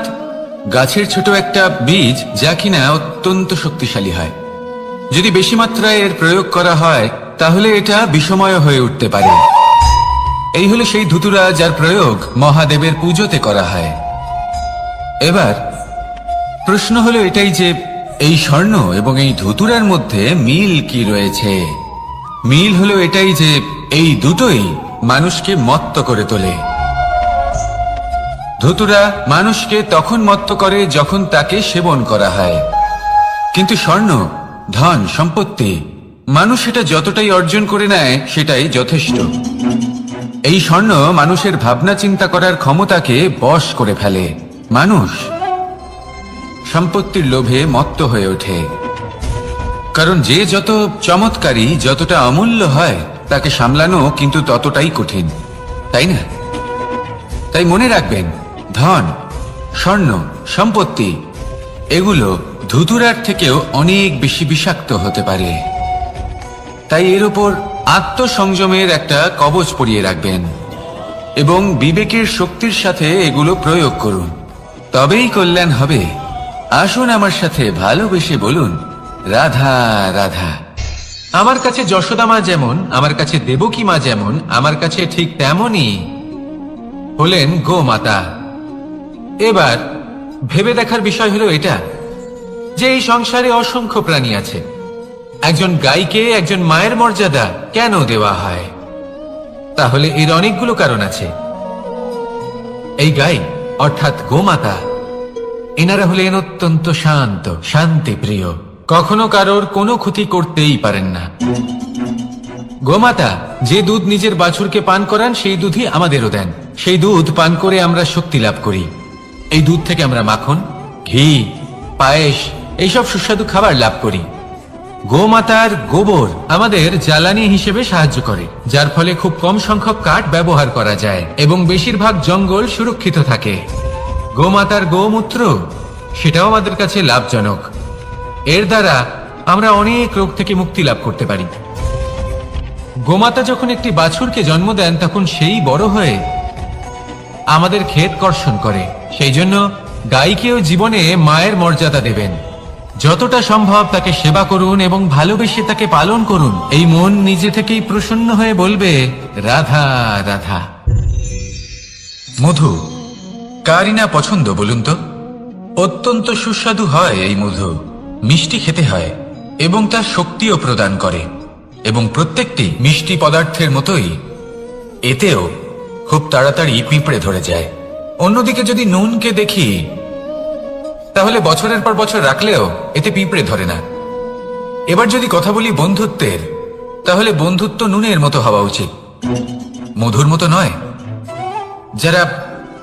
গাছের ছোট একটা বীজ, যা কিনা অত্যন্ত শক্তিশালী হয়। যদি বেশি মাত্রায় এর প্রয়োগ করা হয় তাহলে এটা বিষময় হয়ে উঠতে পারে। এই হলো সেই ধুতুরা যার প্রয়োগ মহাদেবের পুজোতে করা হয়। এবার প্রশ্ন হলো এটাই যে এই স্বর্ণ এবং এই ধুতুরার মধ্যে মিল কি রয়েছে? মিল হলো এটাই যে এই দুটোই মানুষকে মত্ত করে তোলে। ধুতুরা মানুষকে তখন মত্ত করে যখন তাকে সেবন করা হয়, কিন্তু স্বর্ণ, ধন, সম্পত্তি, মানুষ এটা যতটাই অর্জন করে নেয় সেটাই যথেষ্ট। এই স্বর্ণ মানুষের ভাবনা চিন্তা করার ক্ষমতাকে বশ করে ফেলে। মানুষ সম্পত্তির লোভে মত্ত হয়ে ওঠে, কারণ যে যত চমৎকারী, যতটা অমূল্য হয় তাকে সামলানো কিন্তু ততটাই কঠিন, তাই না? তাই মনে রাখবেন, ধন, স্বর্ণ, সম্পত্তি এগুলো ধুতুরার থেকেও অনেক বেশি বিষাক্ত হতে পারে। তাই এর উপর আত্মসংযমের একটা কবচ পরিয়ে রাখবেন এবং বিবেকের শক্তির সাথে এগুলো প্রয়োগ করুন, তবেই কল্যাণ হবে। আসুন আমার সাথে ভালোবেসে বলুন, রাধা রাধা। আমার কাছে যশোদা মা যেমন, আমার কাছে দেবকী মা যেমন, আমার কাছে ঠিক তেমনই হলেন গোমাতা। এবার ভেবে দেখার বিষয় হলো এটা যে এই সংসারে অসংখ্য প্রাণী আছে, একজন গাইকে একজন মায়ের মর্যাদা কেন দেওয়া হয়? তাহলে এর অনেকগুলো কারণ আছে। এই গাই অর্থাৎ গোমাতা, এনারা হলেন অত্যন্ত শান্ত, শান্তি প্রিয়, কখনো কারোর কোনো ক্ষতি করতেই পারেন না। গোমাতা যে দুধ নিজের বাছুরকে পান করান সেই দুধই আমাদেরও দেন। সেই দুধ পান করে আমরা শক্তি লাভ করি। এই দুধ থেকে আমরা মাখন, ঘি, পায়েস এইসব সুস্বাদু খাবার লাভ করি। গোমাতার গোবর আমাদের জ্বালানি হিসেবে সাহায্য করে, যার ফলে খুব কম সংখ্যক কাঠ ব্যবহার করা যায় এবং বেশিরভাগ জঙ্গল সুরক্ষিত থাকে। গোমাতার গোমূত্র সেটাও আমাদের কাছে লাভজনক। এর দ্বারা আমরা অনেক রোগ থেকে মুক্তি লাভ করতে পারি। গোমাতা যখন একটি বাছুরকে জন্ম দেন তখন সেই বড় হয়ে আমাদের ক্ষেত কর্ষণ করে। সেই জন্য গাইকেও জীবনে মায়ের মর্যাদা দেবেন। যতটা সম্ভব তাকে সেবা করুন এবং ভালোবেসে তাকে পালন করুন। এই মন নিজে থেকেই প্রসন্ন হয়ে বলবে, রাধা রাধা। মধু কারই না পছন্দ বলুন তো? অত্যন্ত সুস্বাদু হয় এই মধু, মিষ্টি খেতে হয় এবং তা শক্তিও প্রদান করে। এবং প্রত্যেকটি মিষ্টি পদার্থের মতোই এতেও খুব তাড়াতাড়ি পিঁপড়ে ধরে যায়। অন্যদিকে যদি নুনকে দেখি, তাহলে বছরের পর বছর রাখলেও এতে পিঁপড়ে ধরে না। এবার যদি কথা বলি বন্ধুত্বের, তাহলে বন্ধুত্ব নুনের মতো হওয়া উচিত, মধুর মতো নয়। যারা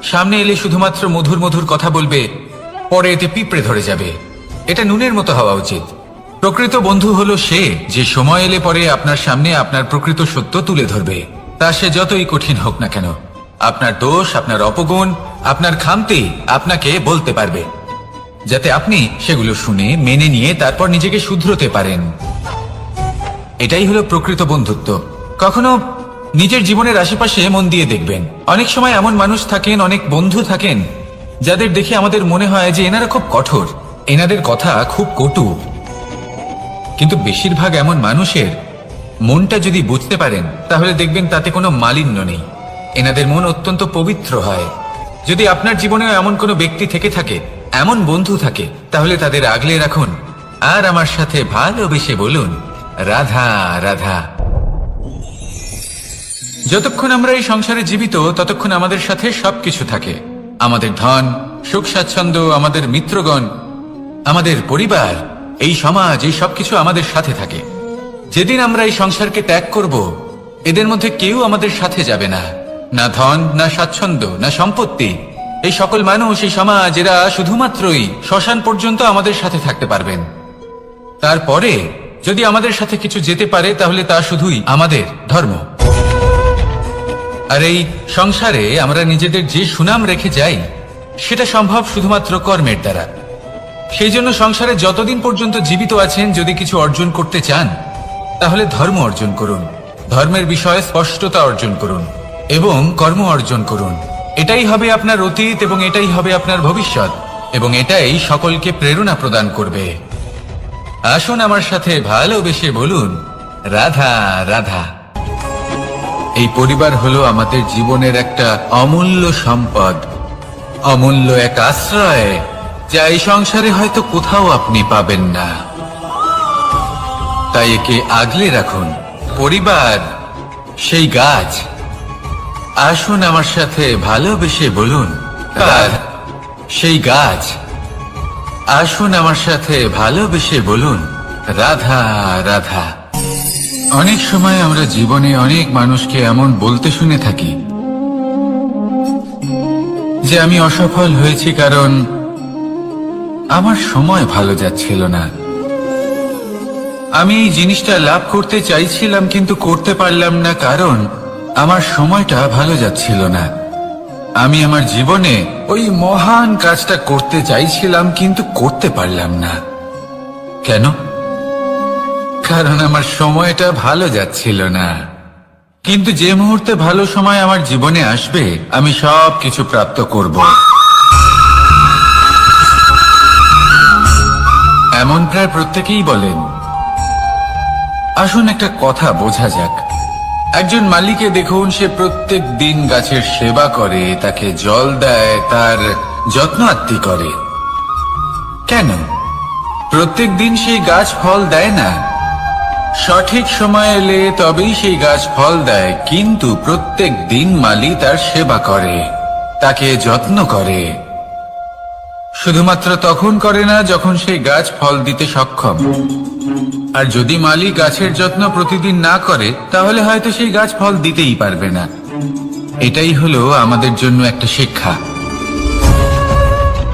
সামনে এলে শুধুমাত্র মধুর মধুর কথা বলবে, পরে এতে পিঁপড়ে ধরে যাবে, এটা নুনের মতো হওয়া উচিত। প্রকৃত বন্ধু হলো সে যে সময় এলে পরে আপনার সামনে আপনার প্রকৃত সত্য তুলে ধরবে, তা সে যতই কঠিন হোক না কেন। আপনার দোষ, আপনার অপগুণ, আপনার খামতি আপনাকে বলতে পারবে, যাতে আপনি সেগুলো শুনে মেনে নিয়ে তারপর নিজেকে শুধরোতে পারেন। এটাই হলো প্রকৃত বন্ধুত্ব। কখনো নিজের জীবনের আশেপাশে মন দিয়ে দেখবেন, অনেক সময় এমন মানুষ থাকেন, অনেক বন্ধু থাকেন, যাদের দেখে আমাদের মনে হয় যে এনারা খুব কঠোর, এনাদের কথা খুব কটু। কিন্তু বেশিরভাগ এমন মানুষের মনটা যদি বুঝতে পারেন, তাহলে দেখবেন তাতে কোনো মালিন্য নেই। এনাদের মন অত্যন্ত পবিত্র হয়। যদি আপনার জীবনেও এমন কোনো ব্যক্তি থেকে থাকে, এমন বন্ধু থাকে, তাহলে তাদের আগলে রাখুন আর আমার সাথে ভালোবেসে বলুন, রাধা রাধা। যতক্ষণ আমরা এই সংসারে জীবিত, ততক্ষণ আমাদের সাথে সবকিছু থাকে। আমাদের ধন, সুখ স্বাচ্ছন্দ্য, আমাদের মিত্রগণ, আমাদের পরিবার, এই সমাজ, এই সবকিছু আমাদের সাথে থাকে। যেদিন আমরা এই সংসারকে ত্যাগ করব, এদের মধ্যে কেউ আমাদের সাথে যাবে না। না ধন, না স্বাচ্ছন্দ্য, না সম্পত্তি। এই সকল মানুষ, এই সমাজ, এরা শুধুমাত্রই শ্মশান পর্যন্ত আমাদের সাথে থাকতে পারবেন। তারপরে যদি আমাদের সাথে কিছু যেতে পারে, তাহলে তা শুধুই আমাদের ধর্ম। আর এই সংসারে আমরা নিজেদের যে সুনাম রেখে যাই, সেটা সম্ভব শুধুমাত্র কর্মের দ্বারা। সেই জন্য সংসারে যতদিন পর্যন্ত জীবিত আছেন, যদি কিছু অর্জন করতে চান, তাহলে ধর্ম অর্জন করুন, ধর্মের বিষয়ে স্পষ্টতা অর্জন করুন এবং কর্ম অর্জন করুন। এটাই হবে আপনার অতীত এবং এটাই হবে আপনার ভবিষ্যৎ, এবং এটাই সকলকে প্রেরণা প্রদান করবে। আসুন আমার সাথে ভালোবেসে বলুন, রাধা রাধা। এই পরিবার হলো আমাদের জীবনের একটা অমূল্য সম্পদ, অমূল্য এক আশ্রয়, যা এই সংসারে হয়তো কোথাও আপনি পাবেন না। তাই একে আগলে রাখুন। পরিবার সেই গাছ। আসুন আমার সাথে ভালোবেসে বলুন, সেই গাছ। আসুন আমার সাথে ভালোবেসে বলুন, রাধা রাধা। অনেক সময় আমরা জীবনে অনেক মানুষকে এমন বলতে শুনে থাকি যে আমি অসফল হয়েছি কারণ আমার সময় ভালো যাচ্ছিল না। আমি এই জিনিসটা লাভ করতে চাইছিলাম কিন্তু করতে পারলাম না কারণ আমার সময়টা ভালো যাচ্ছিল না। আমি আমার জীবনে ওই মহান কাজটা করতে চাইছিলাম কিন্তু করতে পারলাম না। কেন? কারণ আমার সময়টা ভালো যাচ্ছিল না। কিন্তু যে মুহূর্তে ভালো সময় আমার জীবনে আসবে, আমি সব কিছু প্রাপ্ত করব। এমন প্রায় প্রত্যেকেই বলেন। আসুন একটা কথা বোঝা যাক। একজন মালিকে দেখুন, সে প্রত্যেক দিন গাছের সেবা করে, তাকে জল দেয়, তার যত্ন আত্তি করে। কেন? প্রত্যেক দিন সেই গাছ ফল দেয় না। সঠিক সময় এলে তবেই সেই গাছ ফল দেয়, কিন্তু প্রত্যেক দিন মালি তার সেবা করে, তাকে যত্ন করে। শুধুমাত্র তখন করে না যখন সেই গাছ ফল দিতে সক্ষম। আর যদি মালি গাছের যত্ন প্রতিদিন না করে, তাহলে হয়তো সেই গাছ ফল দিতেই পারবে না। এটাই হলো আমাদের জন্য একটা শিক্ষা।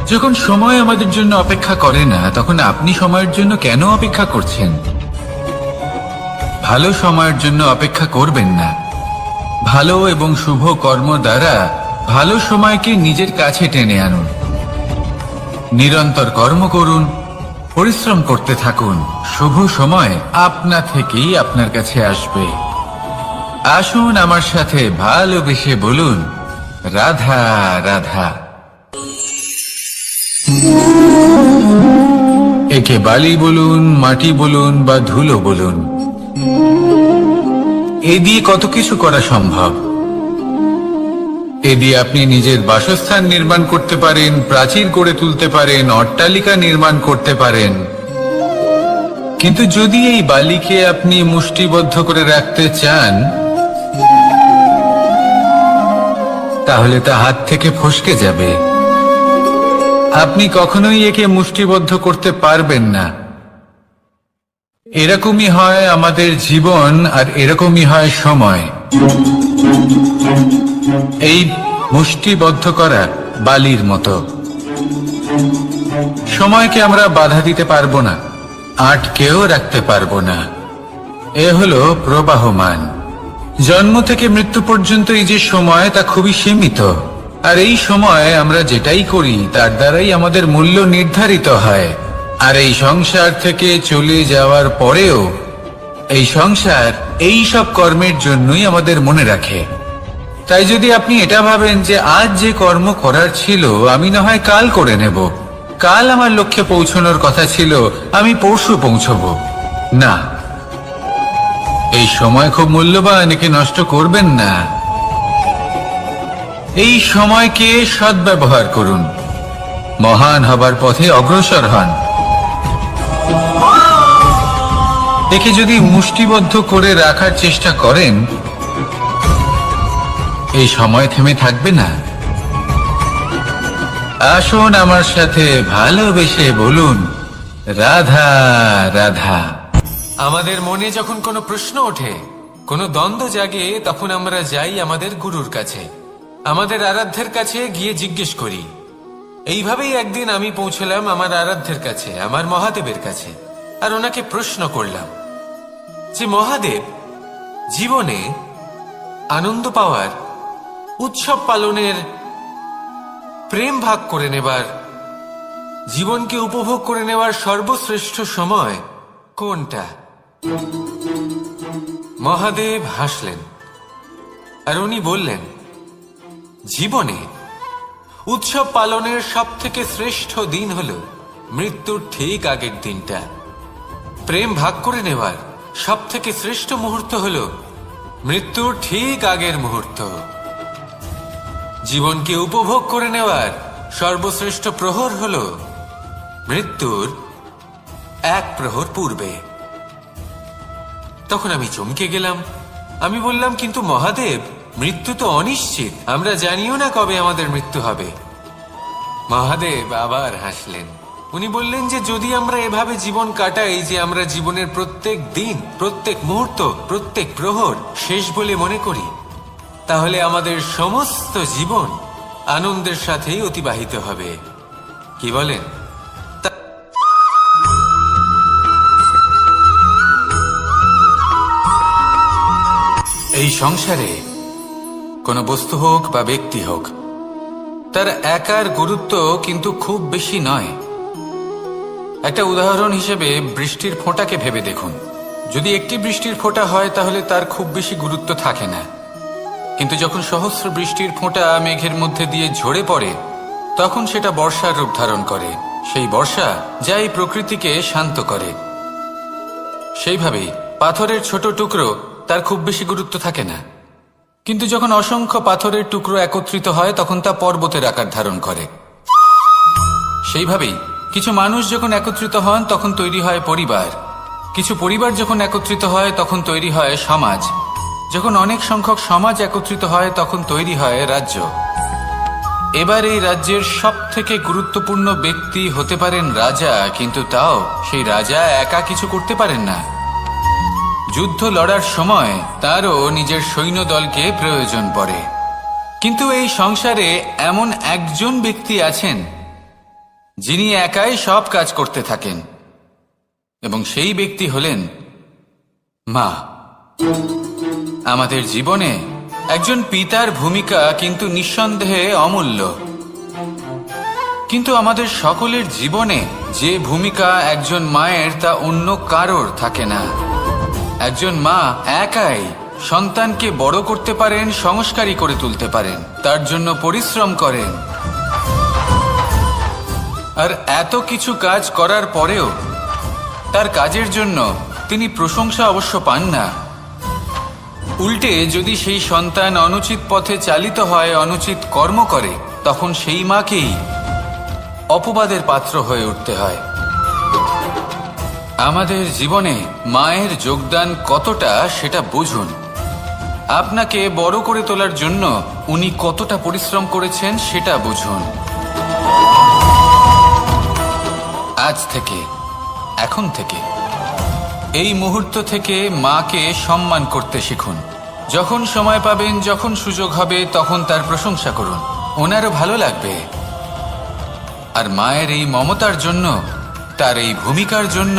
যখন সময় আমাদের জন্য অপেক্ষা করে না, তখন আপনি সময়ের জন্য কেন অপেক্ষা করছেন? ভালো সময়ের জন্য অপেক্ষা করবেন না। ভালো এবং শুভ কর্ম দ্বারা ভালো সময়কে নিজের কাছে টেনে আনুন। নিরন্তর কর্ম করুন, পরিশ্রম করতে থাকুন। শুভ সময় আপনা থেকেই আপনার কাছে আসবে। আসুন আমার সাথে ভালোবেসে বলুন, রাধা রাধা। একে বালি বলুন, মাটি বলুন বা ধুলো বলুন, এ দিয়ে কত কিছু করা সম্ভব। এ দিয়ে আপনি নিজের বাসস্থান নির্মাণ করতে পারেন, প্রাচীর গড়ে তুলতে পারেন, অট্টালিকা নির্মাণ করতে পারেন। কিন্তু যদি এই বালিকে আপনি মুষ্টিবদ্ধ করে রাখতে চান, তাহলে তা হাত থেকে ফসকে যাবে। আপনি কখনোই একে মুষ্টিবদ্ধ করতে পারবেন না। এরকমই হয় আমাদের জীবন, আর এরকমই হয় সময়। এই মুষ্টিবদ্ধ করা বালির মতো। সময়কে আমরা বাধা দিতে পারবো না, আটকেও রাখতে পারবো না। এ হলো প্রবাহমান। জন্ম থেকে মৃত্যু পর্যন্ত এই যে সময়, তা খুবই সীমিত। আর এই সময় আমরা যেটাই করি তার দ্বারাই আমাদের মূল্য নির্ধারিত হয়। আর এই সংসার থেকে চলে যাওয়ার পরেও এই সংসার এই সব কর্মের জন্যই আমাদের মনে রাখে। তাই যদি আপনি এটা ভাবেন যে আজ যে কর্ম করার ছিল আমি না হয় কাল করে নেব, কাল আমার লক্ষ্যে পৌঁছানোর কথা ছিল আমি পরশু পৌঁছবো, না, এই সময় খুব মূল্যবান, একে নষ্ট করবেন না। এই সময়কে সদ্ব্যবহার করুন, মহান হবার পথে অগ্রসর হন। একে যদি মুষ্টিবদ্ধ করে রাখার চেষ্টা করেন, এই সময় থেমে থাকবে না। আসুন আমার সাথে ভালোবেসে বলুন, রাধা রাধা। আমাদের মনে যখন কোনো প্রশ্ন ওঠে, কোনো দ্বন্দ্ব জাগে, তখন আমরা যাই আমাদের গুরুর কাছে, আমাদের আরাধ্যের কাছে গিয়ে জিজ্ঞেস করি। এইভাবেই একদিন আমি পৌঁছলাম আমার আরাধ্যের কাছে, আমার মহাদেবের কাছে, আর ওনাকে প্রশ্ন করলাম যে মহাদেব, জীবনে আনন্দ পাওয়ার, উৎসব পালনের, প্রেম ভাগ করে নেবার, জীবনকে উপভোগ করে নেওয়ার সর্বশ্রেষ্ঠ সময় কোনটা? মহাদেব হাসলেন আর উনি বললেন, জীবনে উৎসব পালনের সব থেকে শ্রেষ্ঠ দিন হল মৃত্যুর ঠিক আগের দিনটা। প্রেম ভাগ করে নেওয়ার সব থেকে শ্রেষ্ঠ মুহূর্ত হল মৃত্যুর ঠিক আগের মুহূর্ত। জীবনকে উপভোগ করে নেওয়ার সর্বশ্রেষ্ঠ প্রহর হল মৃত্যুর এক প্রহর পূর্বে। তখন আমি চমকে গেলাম। আমি বললাম, কিন্তু মহাদেব, মৃত্যু তো অনিশ্চিত, আমরা জানিও না কবে আমাদের মৃত্যু হবে। মহাদেব আবার হাসলেন। উনি বললেন যে যদি আমরা এভাবে জীবন কাটাই যে আমরা জীবনের প্রত্যেক দিন, প্রত্যেক মুহূর্ত, প্রত্যেক প্রহর শেষ বলে মনে করি, তাহলে আমাদের সমস্ত জীবন আনন্দের সাথেই অতিবাহিত হবে। কি বলেন? এই সংসারে কোনো বস্তু হোক বা ব্যক্তি হোক, তার একার গুরুত্ব কিন্তু খুব বেশি নয়। একটা উদাহরণ হিসেবে বৃষ্টির ফোঁটাকে ভেবে দেখুন। যদি একটি বৃষ্টির ফোঁটা হয় তাহলে তার খুব বেশি গুরুত্ব থাকে না, কিন্তু যখন সহস্র বৃষ্টির ফোঁটা মেঘের মধ্যে দিয়ে ঝরে পড়ে, তখন সেটা বর্ষার রূপ ধারণ করে। সেই বর্ষা যা এই প্রকৃতিকে শান্ত করে। সেইভাবেই পাথরের ছোট টুকরো, তার খুব বেশি গুরুত্ব থাকে না, কিন্তু যখন অসংখ্য পাথরের টুকরো একত্রিত হয় তখন তা পর্বতের আকার ধারণ করে। সেইভাবেই কিছু মানুষ যখন একত্রিত হন তখন তৈরি হয় পরিবার, কিছু পরিবার যখন একত্রিত হয় তখন তৈরি হয় সমাজ, যখন অনেক সংখ্যক সমাজ একত্রিত হয় তখন তৈরি হয় রাজ্য। এবার এই রাজ্যের সব থেকে গুরুত্বপূর্ণ ব্যক্তি হতে পারেন রাজা, কিন্তু তাও সেই রাজা একা কিছু করতে পারেন না। যুদ্ধ লড়ার সময় তারও নিজের সৈন্যদলকে প্রয়োজন পড়ে। কিন্তু এই সংসারে এমন একজন ব্যক্তি আছেন যিনি একাই সব কাজ করতে থাকেন, এবং সেই ব্যক্তি হলেন মা। আমাদের জীবনে একজন পিতার ভূমিকা কিন্তু নিঃসন্দেহে অমূল্য, কিন্তু আমাদের সকলের জীবনে যে ভূমিকা একজন মায়ের তা অন্য কারোর থাকে না। একজন মা একাই সন্তানকে বড় করতে পারেন, সংস্কারী করে তুলতে পারেন, তার জন্য পরিশ্রম করেন। আর এত কিছু কাজ করার পরেও তার কাজের জন্য তিনি প্রশংসা অবশ্য পান না। উল্টে যদি সেই সন্তান অনুচিত পথে চালিত হয়, অনুচিত কর্ম করে, তখন সেই মাকেই অপবাদের পাত্র হয়ে উঠতে হয়। আমাদের জীবনে মায়ের যোগদান কতটা সেটা বুঝুন। আপনাকে বড় করে তোলার জন্য উনি কতটা পরিশ্রম করেছেন সেটা বুঝুন। আজ থেকে, এখন থেকে, এই মুহূর্ত থেকে মাকে সম্মান করতে শিখুন। যখন সময় পাবেন, যখন সুযোগ হবে, তখন তার প্রশংসা করুন, ওনারও ভালো লাগবে। আর মায়ের এই মমতার জন্য, তার এই ভূমিকার জন্য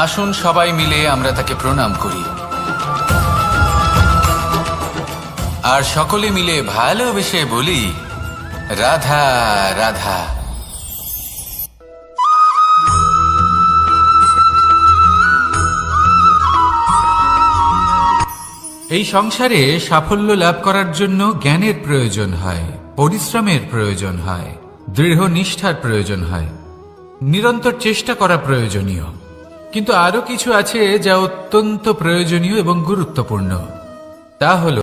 আসুন সবাই মিলে আমরা তাকে প্রণাম করি, আর সকলে মিলে ভালোবেসে বলি, রাধা রাধা। এই সংসারে সাফল্য লাভ করার জন্য জ্ঞানের প্রয়োজন হয়, পরিশ্রমের প্রয়োজন হয়, দৃঢ় নিষ্ঠার প্রয়োজন হয়, নিরন্তর চেষ্টা করা প্রয়োজনীয়। কিন্তু আরো কিছু আছে যা অত্যন্ত প্রয়োজনীয় এবং গুরুত্বপূর্ণ। তা হল